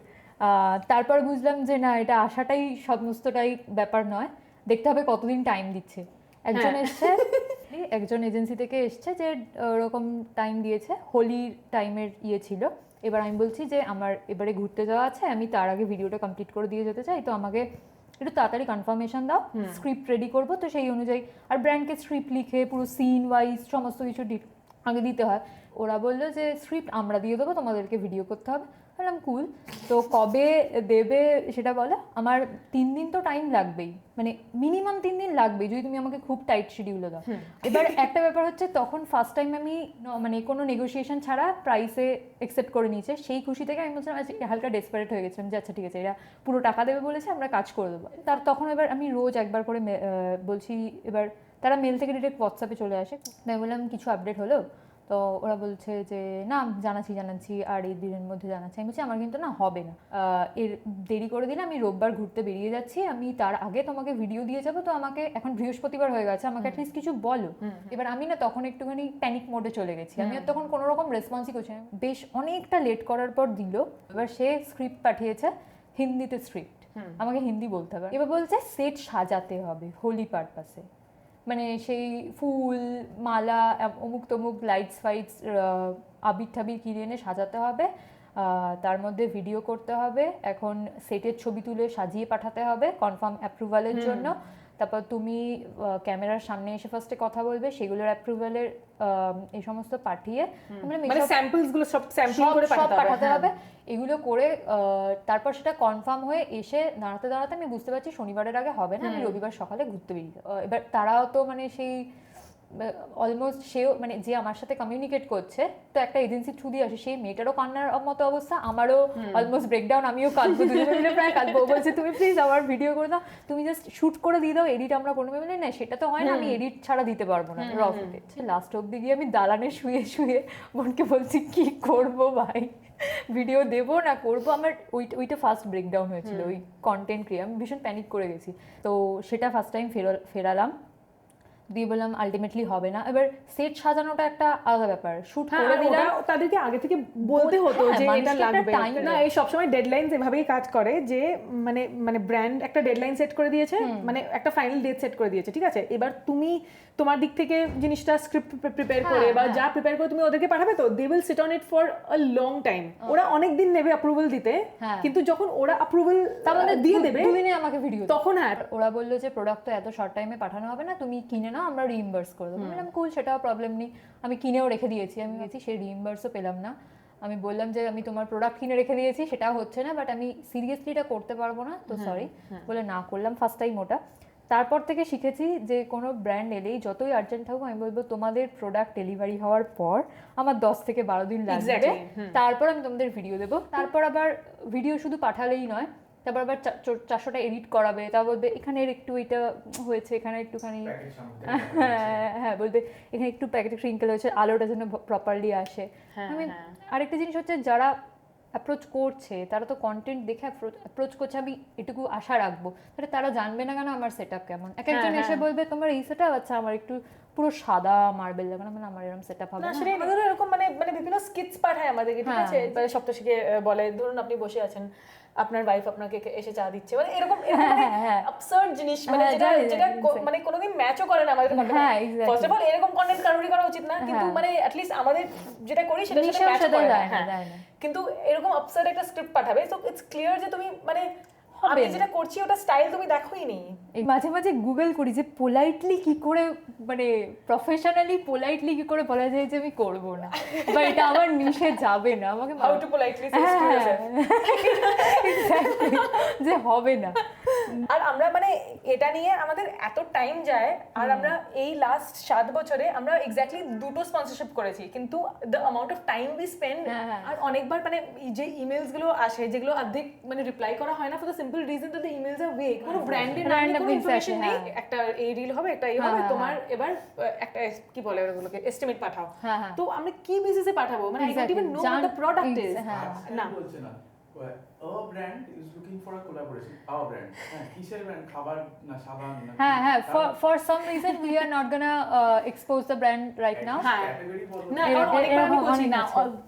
তারপর বুঝলাম যে না, এটা আসাটাই সমস্তটাই ব্যাপার নয়, দেখতে হবে কতদিন টাইম দিচ্ছে। একজন এসছে, একজন এজেন্সি থেকে এসছে যে ওরকম টাইম দিয়েছে, হোলির টাইমের ছিল। এবার আমি বলছি যে আমার এবারে ঘুরতে যাওয়া আছে, আমি তার আগে ভিডিওটা কমপ্লিট করে দিয়ে যেতে চাই, তো আমাকে একটু তাড়াতাড়ি কনফার্মেশন দাও, স্ক্রিপ্ট রেডি করবো, তো সেই অনুযায়ী আর ব্র্যান্ডকে স্ক্রিপ্ট লিখে পুরো সিন ওয়াইজ সমস্ত কিছু আগে দিতে হয়। ওরা বললো যে স্ক্রিপ্ট আমরা দিয়ে দেবো, তোমাদেরকে ভিডিও করতে হবে। বললাম কুল, তো কবে দেবে সেটা বলো। আমার 3 দিন তো টাইম লাগবেই, মানে মিনিমাম 3 দিন লাগবেই যদি তুমি আমাকে খুব টাইট শিডিউলে দাও। এবার একটা ব্যাপার হচ্ছে, তখন ফার্স্ট টাইম আমি মানে কোনো নেগোসিয়েশন ছাড়া প্রাইসে একসেপ্ট করে নিয়েছে, সেই খুশি থেকে আমি বলছিলাম হালকা ডেসপারেট হয়ে গেছিলাম যে আচ্ছা ঠিক আছে, এরা পুরো টাকা দেবে বলেছে, আমরা কাজ করে দেবো। তখন এবার আমি রোজ একবার করে বলছি, এবার তারা মেল থেকে ডিরেক্ট হোয়াটসঅ্যাপে চলে আসে। তাই বললাম কিছু আপডেট হলো, তো ওরা বলছে যে না জানাচ্ছি আর এই দিনের মধ্যে জানাচ্ছি। আমি বলছি আমার কিন্তু না হবে না, এর দেরি করে দিলে আমি রোববার ঘুরতে বেরিয়ে যাচ্ছি, আমি তার আগে তোমাকে ভিডিও দিয়ে যাবো, তো আমাকে এখন বৃহস্পতিবার হয়ে গেছে, আমাকে অ্যাটলিস্ট কিছু বলো। এবার আমি না তখন একটুখানি প্যানিক মোডে চলে গেছি, আমি আর তখন কোনো রকম রেসপন্সই করছি না। বেশ অনেকটা লেট করার পর দিল, এবার সে স্ক্রিপ্ট পাঠিয়েছে হিন্দিতে, স্ক্রিপ্ট আমাকে হিন্দি বলতে হবে। এবার বলছে সেট সাজাতে হবে হোলি পারপাসে, মানে সেই ফুল মালা অমুক তমুক লাইটস ফাইটস আবির ঠাবির কিনে এনে সাজাতে হবে, তার মধ্যে ভিডিও করতে হবে, এখন সেটের ছবি তুলে সাজিয়ে পাঠাতে হবে কনফার্ম অ্যাপ্রুভালের জন্য। তারপর তুমি ক্যামেরার সামনে এসে ফার্স্টে কথা বলবে, সেগুলোর অ্যাপ্রুভালের এই সমস্ত পাঠিয়ে মানে স্যাম্পলস গুলো সব স্যাম্পল করে পাঠাতে হবে। এগুলো করে তারপর সেটা কনফার্ম হয়ে এসে দাঁড়াতে আমি বুঝতে পারছি শনিবারের আগে হবে না, আমি রবিবার সকালে ঘুরতে বেরিয়ে। এবার তারাও তো মানে সেই অলমোস্ট সেও মানে যে আমার সাথে কমিউনিকেট করছে, তো একটা এজেন্সি থ্রু দিয়ে আসে, সেই মেয়েটারও কান্নার মতো অবস্থা, আমারও অলমোস্ট ব্রেকডাউন, আমিও কাঁদবো, দুজনে মিলে প্রায় কাঁদবো। বলছে তুমি প্লিজ আমার ভিডিও করে দাও, তুমি জাস্ট শুট করে দিয়ে দাও, এডিট আমরা কোনো বলে না, সেটা তো হয় না, আমি এডিট ছাড়া দিতে পারবো না র ফুটেজ। লাস্ট অব্দি গিয়ে আমি দালানে শুয়ে বোনকে বলছি কি করবো ভাই, ভিডিও দেবো না করবো। আমার ওইটা ফার্স্ট ব্রেকডাউন হয়েছিল, ওই কন্টেন্ট ক্রিয়েট, আমি ভীষণ প্যানিক করে গেছি। তো সেটা ফার্স্ট টাইম ফেরালাম, দিয়ে বললাম আলটিমেটলি হবে না। এবার সেট সাজানোটা একটা আলাদা ব্যাপার, শুট করে দিলাম, তাদেরকে আগে থেকে বলতে হতো যে এটা লাগবে না। এই সবসময় ডেডলাইনস এভাবেই কাজ করে যে মানে ব্র্যান্ড একটা ডেডলাইন সেট করে দিয়েছে, মানে একটা ফাইনাল ডেট সেট করে দিয়েছে, ঠিক আছে, এবার তুমি তোমার দিক থেকে জিনিসটা স্ক্রিপ্ট প্রিপেয়ার করে বা যা প্রিপেয়ার করে তুমি ওদেরকে পাঠাবে, তো they will sit on it for a long time. ওরা অনেক দিন নেবে অ্যাপ্রুভাল দিতে, কিন্তু যখন ওরা অ্যাপ্রুভাল দিয়ে দেবে 2 দিনে আমাকে ভিডিও তখন ওরা বললো যে প্রোডাক্ট তো এত শর্ট টাইমে পাঠানো হবে না, তুমি কিনে নাও, আমরা রিইম্বার্স করে দেবো। বললাম কুল, সেটাও প্রবলেম নেই, আমি কিনেও রেখে দিয়েছি। আমি গেছি, সেই রিইম্বার্সও পেলাম না। আমি বললাম যে আমি তোমার প্রোডাক্ট কিনে রেখে দিয়েছি, সেটাও হচ্ছে না, বাট আমি সিরিয়াসলি এটা করতে পারবো না, তো সরি বলে না করলাম ফার্স্ট টাইম ওটা। তারপর থেকে শিখেছি যে কোনো ব্র্যান্ড এলেই যতই আর্জেন্ট থাকুক, আমি বলবো তোমাদের প্রোডাক্ট ডেলিভারি হওয়ার পর আমার 10 থেকে 12 দিন লাগবে, তারপর আমি তোমাদের ভিডিও দেবো। তারপর আবার ভিডিও শুধু পাঠালেই নয়, তারপর আবার 400টা এডিট করাবে, তা বলবে এখানে একটু এটা হয়েছে, এখানে একটুখানি হ্যাঁ বলবে এখানে একটু প্যাকেটে ক্রিঙ্কেল হয়েছে, আলোটা যেন প্রপারলি আসে। আমি আরেকটা জিনিস হচ্ছে, যারা অ্যাপ্রোচ করছে তারা তো কন্টেন্ট দেখে অ্যাপ্রোচ করছে, আমি এটুকু আশা রাখবো, তাহলে তারা জানবে না কেন আমার সেট আপ কেমন। এক একজন এসে বলবে তোমার এই সেট আপ, আচ্ছা আমার একটু পুরো সাদা মার্বেল লাগানো, মানে আমার এরকম সেট আপ হবে না। আমাদের এরকম মানে বিভিন্ন স্কিটস পাঠায় আমাদেরকে, ঠিক আছে, মানে সপ্তাহে বলে ধরুন আপনি বসে আছেন, আপনার ওয়াইফ আপনাকে এসে চা দিচ্ছে, মানে এরকম অ্যাবসার্ড জিনিস, মানে যেটা মানে কোনোদিন ম্যাচও করে না আমাদের। ফার্স্ট অফ অল এরকম কন্টেন্ট কারোরই করা উচিত না, কিন্তু মানে অ্যাটলিস্ট আমাদের যেটা করি সেটা ম্যাচ করে না। কিন্তু এরকম অ্যাবসার্ড একটা স্ক্রিপ্ট পাঠাবে, সো ইটস ক্লিয়ার যে তুমি মানে আমি যেটা করছি ওটা স্টাইল তুমি দেখোই নি। মাঝে মাঝে গুগল করি যে পোলাইটলি কি করে, মানে প্রফেশনালি পোলাইটলি কি করে বলা যায় যে আমি করব না, বা এটা আমার নিশে যাবে না, আমাকে how to politely say excuse যে হবে না। আর আমরা মানে এটা নিয়ে আমাদের এত টাইম যায়, আর আমরা এই লাস্ট 7 বছরে আমরা এক্স্যাক্টলি 2টো স্পন্সরশিপ করেছি, কিন্তু the amount of time we spend, আর অনেকবার মানে যে ইমেলস গুলো আসে যেগুলো অর্ধেক মানে রিপ্লাই করা হয় না for the simple reason that the emails are weak, কোনো ব্র্যান্ডের নাম কোনো ইনফরমেশন নেই, একটা এই রিল হবে, একটা এই হবে, তোমার এবার একটা কি বলে ওগুলোকে এস্টিমেট পাঠাও, তো আমরা কি বেসিসে পাঠাবো, মানে I don't even know what the product is. না বলছে না a brand is looking for a collaboration. Our brand. কিসের brand? খাবার না সাবান না? হ্যাঁ, for some reason we are not gonna expose the brand right now. না, কারণ অনেকবার আমি বলছি না,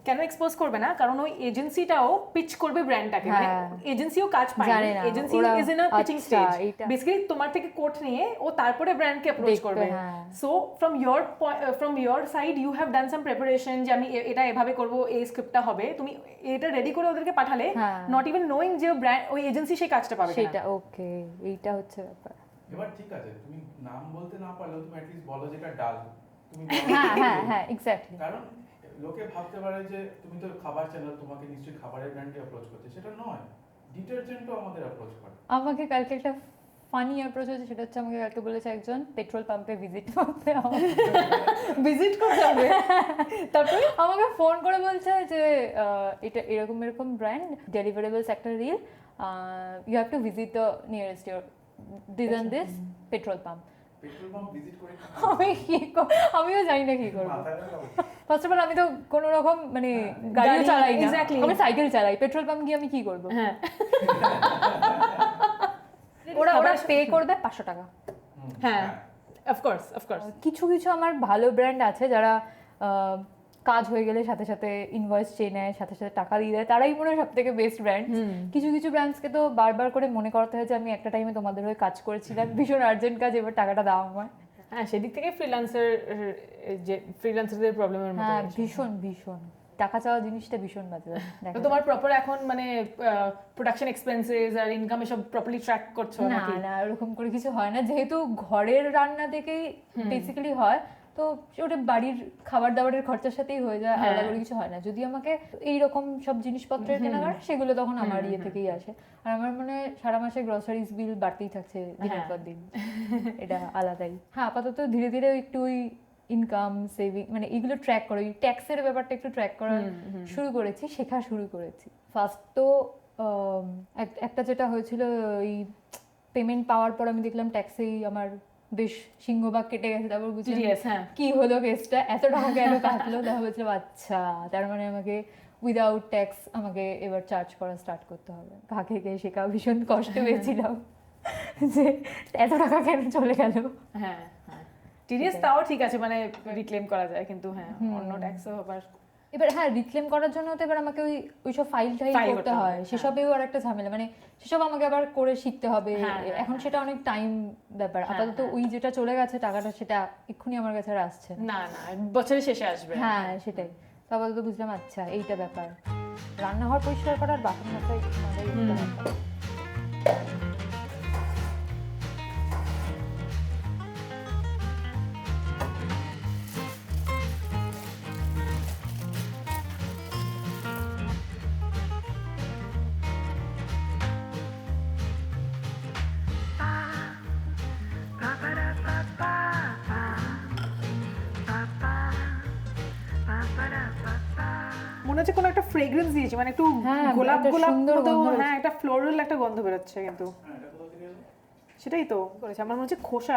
কেন এক্সপোজ করবে না, কারণ ওই এজেন্সিটাও পিচ করবে ব্র্যান্ডটাকে, মানে এজেন্সিও কাজ পায়, agency is in a pitching stage, basically তোমার থেকে কোট নিয়ে ও তারপরে ব্র্যান্ডকে অ্যাপ্রোচ করবে। So from your side you have done some preparation, যে আমি এটা এভাবে করব, এই স্ক্রিপ্টটা হবে, তুমি এটা রেডি করে ওদেরকে পাঠালে, নট ইভেন নোইং যে ব্র্যান্ড ওই এজেন্সি সেই কাজটা পাবে কিনা। সেটা ওকে, এইটা হচ্ছে ব্যাপার। এবার ঠিক আছে, তুমি নাম বলতে না পারলেও তুমি অ্যাটলিস্ট বলো যেটা ডাল, তুমি হ্যাঁ এক্স্যাক্টলি, কারণ লোকে ভাবতে পারে যে তুমি তো খাবার চ্যানেল, তোমাকে নিশ্চয়ই খাবারের ব্র্যান্ডকে অ্যাপ্রোচ করছে, সেটা নয়, ডিটারজেন্টও আমাদের অ্যাপ্রোচ করে। আমাকে কালকে একটা ফানি অ্যাপ্রোচ হয়েছে, সেটা হচ্ছে আমাকে কালকে বলেছে একজন পেট্রোল পাম্পে ভিজিট করতে হবে, ভিজিট করতে হবে, তারপরে আমাকে ফোন করে বলছে যে এটা এরকম এরকম ব্র্যান্ড ডেলিভারেবলস একটা reel, you have to visit the nearest your this and this petrol pump. Petrol pump visit করে আমিও জানি না কি করবো। ফার্স্ট অফ অল আমি তো কোনো রকম মানে গাড়িও চালাই না, আমি সাইকেল চালাই, পেট্রোল পাম্প গিয়ে আমি কি করবো? হ্যাঁ ওরা পে করবে 500 টাকা। হ্যাঁ অফকোর্স কিছু কিছু আমার ভালো ব্র্যান্ড আছে যারা কাজ হয়ে গেলে সাথে সাথে ইনভয়েস চেয়ে নেয়, সাথে সাথে টাকা দিয়ে দেয়, তারাই মনে হয় সব থেকে বেস্ট ব্র্যান্ড। কিছু কিছু ব্র্যান্ডসকে তো বারবার করে মনে করতে হয় যে আমি একটা টাইমে তোমাদের হয়ে কাজ করেছিলাম, ভীষণ আর্জেন্ট কাজ, এবার টাকাটা দাও আমায়। হ্যাঁ সেদিক থেকে ফ্রিল্যান্সারদের প্রবলেমের মতো। হ্যাঁ ভীষণ টাকা চাওয়া জিনিসটা ভীষণ বাজে। তোমার প্রপার এখন মানে প্রোডাকশন এক্সপেন্সেস আর ইনকাম এসব প্রপারলি ট্র্যাক করছো নাকি? না এরকম করে কিছু হয় না, যেহেতু ঘরের রান্না থেকেই বেসিক্যালি হয়, তো ওটা বাড়ির খাবার দাবারের খরচার সাথেই হয়ে যায়, আলাদা করে কিছু হয় না। যদি আমাকে এইরকম সব জিনিসপত্রের কেনাকাটা, সেগুলো তখন আমার ইয়ে থেকেই আসে, আর আমার মানে সারা মাসে গ্রসারিজ বিল বাড়তেই থাকছে দিনের পর দিন, এটা আলাদাই। হ্যাঁ আপাতত ধীরে ধীরে একটু ওই ইনকাম সেভিং মানে এগুলো ট্র্যাক করে, ওই ট্যাক্সের ব্যাপারটা একটু ট্র্যাক করা শুরু করেছি, শেখা শুরু করেছি। ফার্স্ট তো একটা যেটা হয়েছিল, ওই পেমেন্ট পাওয়ার পর আমি দেখলাম ট্যাক্সেই আমার বেশ সিংহভাগ কেটে গেছে, তারপর বুঝলাম কি হলো কেসটা, এত টাকা কেন কাটলো, তারপর বলছিলাম আচ্ছা তার মানে আমাকে উইদাউট ট্যাক্স আমাকে এবার চার্জ করা স্টার্ট করতে হবে। কাকে শেখা ভীষণ কষ্ট পেয়েছিলাম যে এত টাকা কেন চলে গেল। হ্যাঁ টিডিএস তাও ঠিক আছে, মানে রিক্লেম করা যায়, কিন্তু হ্যাঁ অন্য ট্যাক্সও আবার এবার হ্যাঁ রিক্লেম করার জন্য তো এবার আমাকে ওইসব ফাইল করতে হয়, সেসবেও আর একটা ঝামেলা, মানে সেসব আমাকে আবার করে শিখতে হবে। এখন সেটা অনেক টাইম ব্যাপার। আপাতত ওই যেটা চলে গেছে টাকাটা, সেটা এক্ষুনি আমার কাছে আর আসছে না, বছরের শেষে আসবে। হ্যাঁ সেটাই। তো আপাতত বুঝলাম আচ্ছা এইটা ব্যাপার। রান্নাঘর পরিষ্কার করার বাসন মাথায় মনে হচ্ছে কোনো একটা ফ্রেগ্রেন্স দিয়েছে, মানে একটু গোলাপ মতো, হ্যাঁ একটা ফ্লোরাল একটা গন্ধ বেরোচ্ছে, কিন্তু সেটাই তো করেছে আমার মনে হচ্ছে খোসা।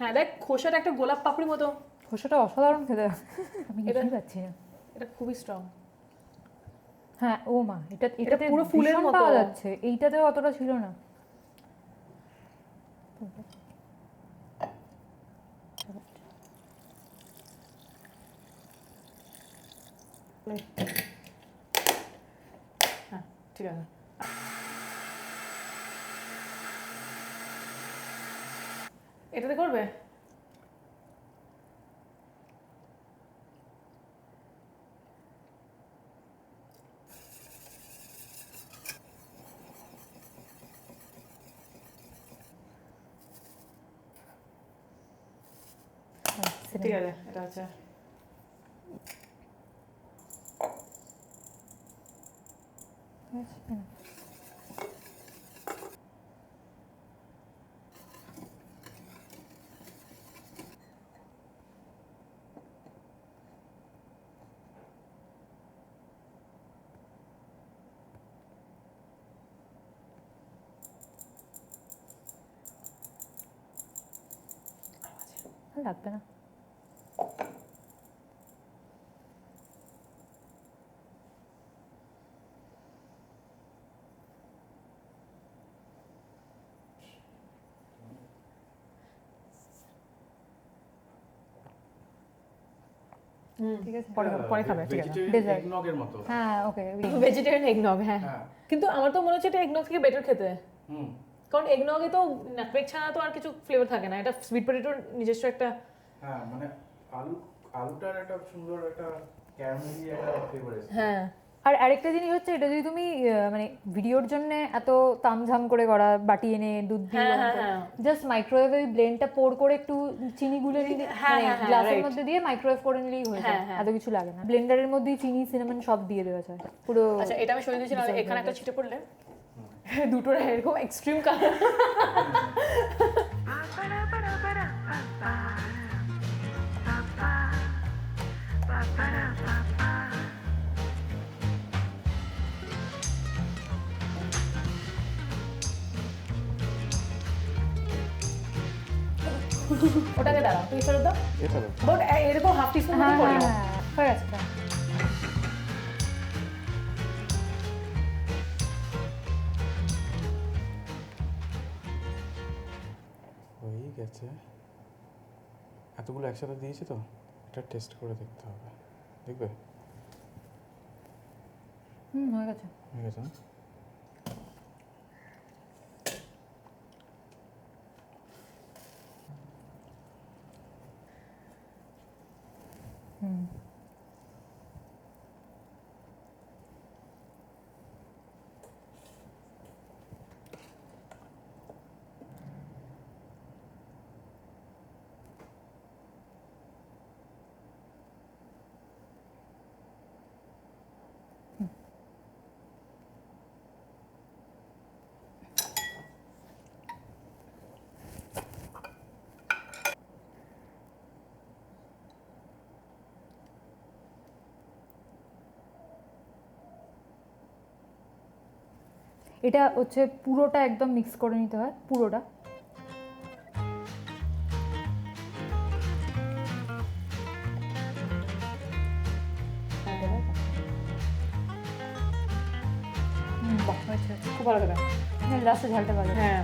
হ্যাঁ দেখ খোসাটা একটা গোলাপ পাপড়ি মতো, খোসাটা অসাধারণ খেতে, আমি এটা পাচ্ছি না, এটা খুবই স্ট্রং। হ্যাঁ ও মা, এটাতে পুরো ফুলের মতো পাওয়া যাচ্ছে, এইটাতে অতটা ছিল না। হ্যাঁ ঠিক আছে, এটাতে করবে? ঠিক আছে, এটা হচ্ছে লাগবে না। ঠিক আছে, পরে খাবে, ঠিক আছে। Dessert. এগনগের মতো। হ্যাঁ ওকে। ভেজিটেরিয়ান এগনগ, হ্যাঁ। হ্যাঁ। কিন্তু আমার তো মনে হচ্ছে এটা এগনগ থেকে বেটার খেতে, হুম। কারণ এগনগে তো নাটমেগ ছাড়া তো আর কিছু ফ্লেভার থাকে না, এটা সুইট পটেটোর নিজস্ব একটা। হ্যাঁ মানে আলুটার একটা সুন্দর একটা ক্যারামেলি একটা ফ্লেভার এসেছে। হ্যাঁ। আর আরেকটা জিনিস হচ্ছে, এটা যদি তুমি মানে ভিডিওর জন্য এত তামঝাম করে করা, বাটি এনে দুধ দিয়ে জাস্ট মাইক্রোওয়েভে ব্লেন্ডটা পোর করে একটু চিনি গুলে নিলে, মানে গ্লাসের মধ্যে দিয়ে মাইক্রোওয়েভ করে নিলেই হয়ে যায়, এত কিছু লাগে না। ব্লেন্ডারের মধ্যেই চিনি, সিনামন সব দিয়ে দেওয়া যায় পুরো। আচ্ছা, এটা আমি সরিয়ে দিয়েছিলাম, এখানে একটা ছিটে পড়লে দুটোর এরকম এক্সট্রিম কালার। ওটাকে দাঁড়াও, তুমি ফেরত দাও। বাট এরকম হাফ টিস্পুন মতো পড়ে নাও। হয়ে গেছে। হয়ে গেছে। এতগুলো একসাথে দিয়েছি তো, এটা টেস্ট করে দেখতে হবে, দেখবে? হয়ে গেছে। হয়ে গেছে না? এটা হচ্ছে পুরোটা একদম মিক্স করে নিতে হয়, পুরোটা। খুব ভালো খেতে, লাস্টে ঝালটা ভালো। হ্যাঁ।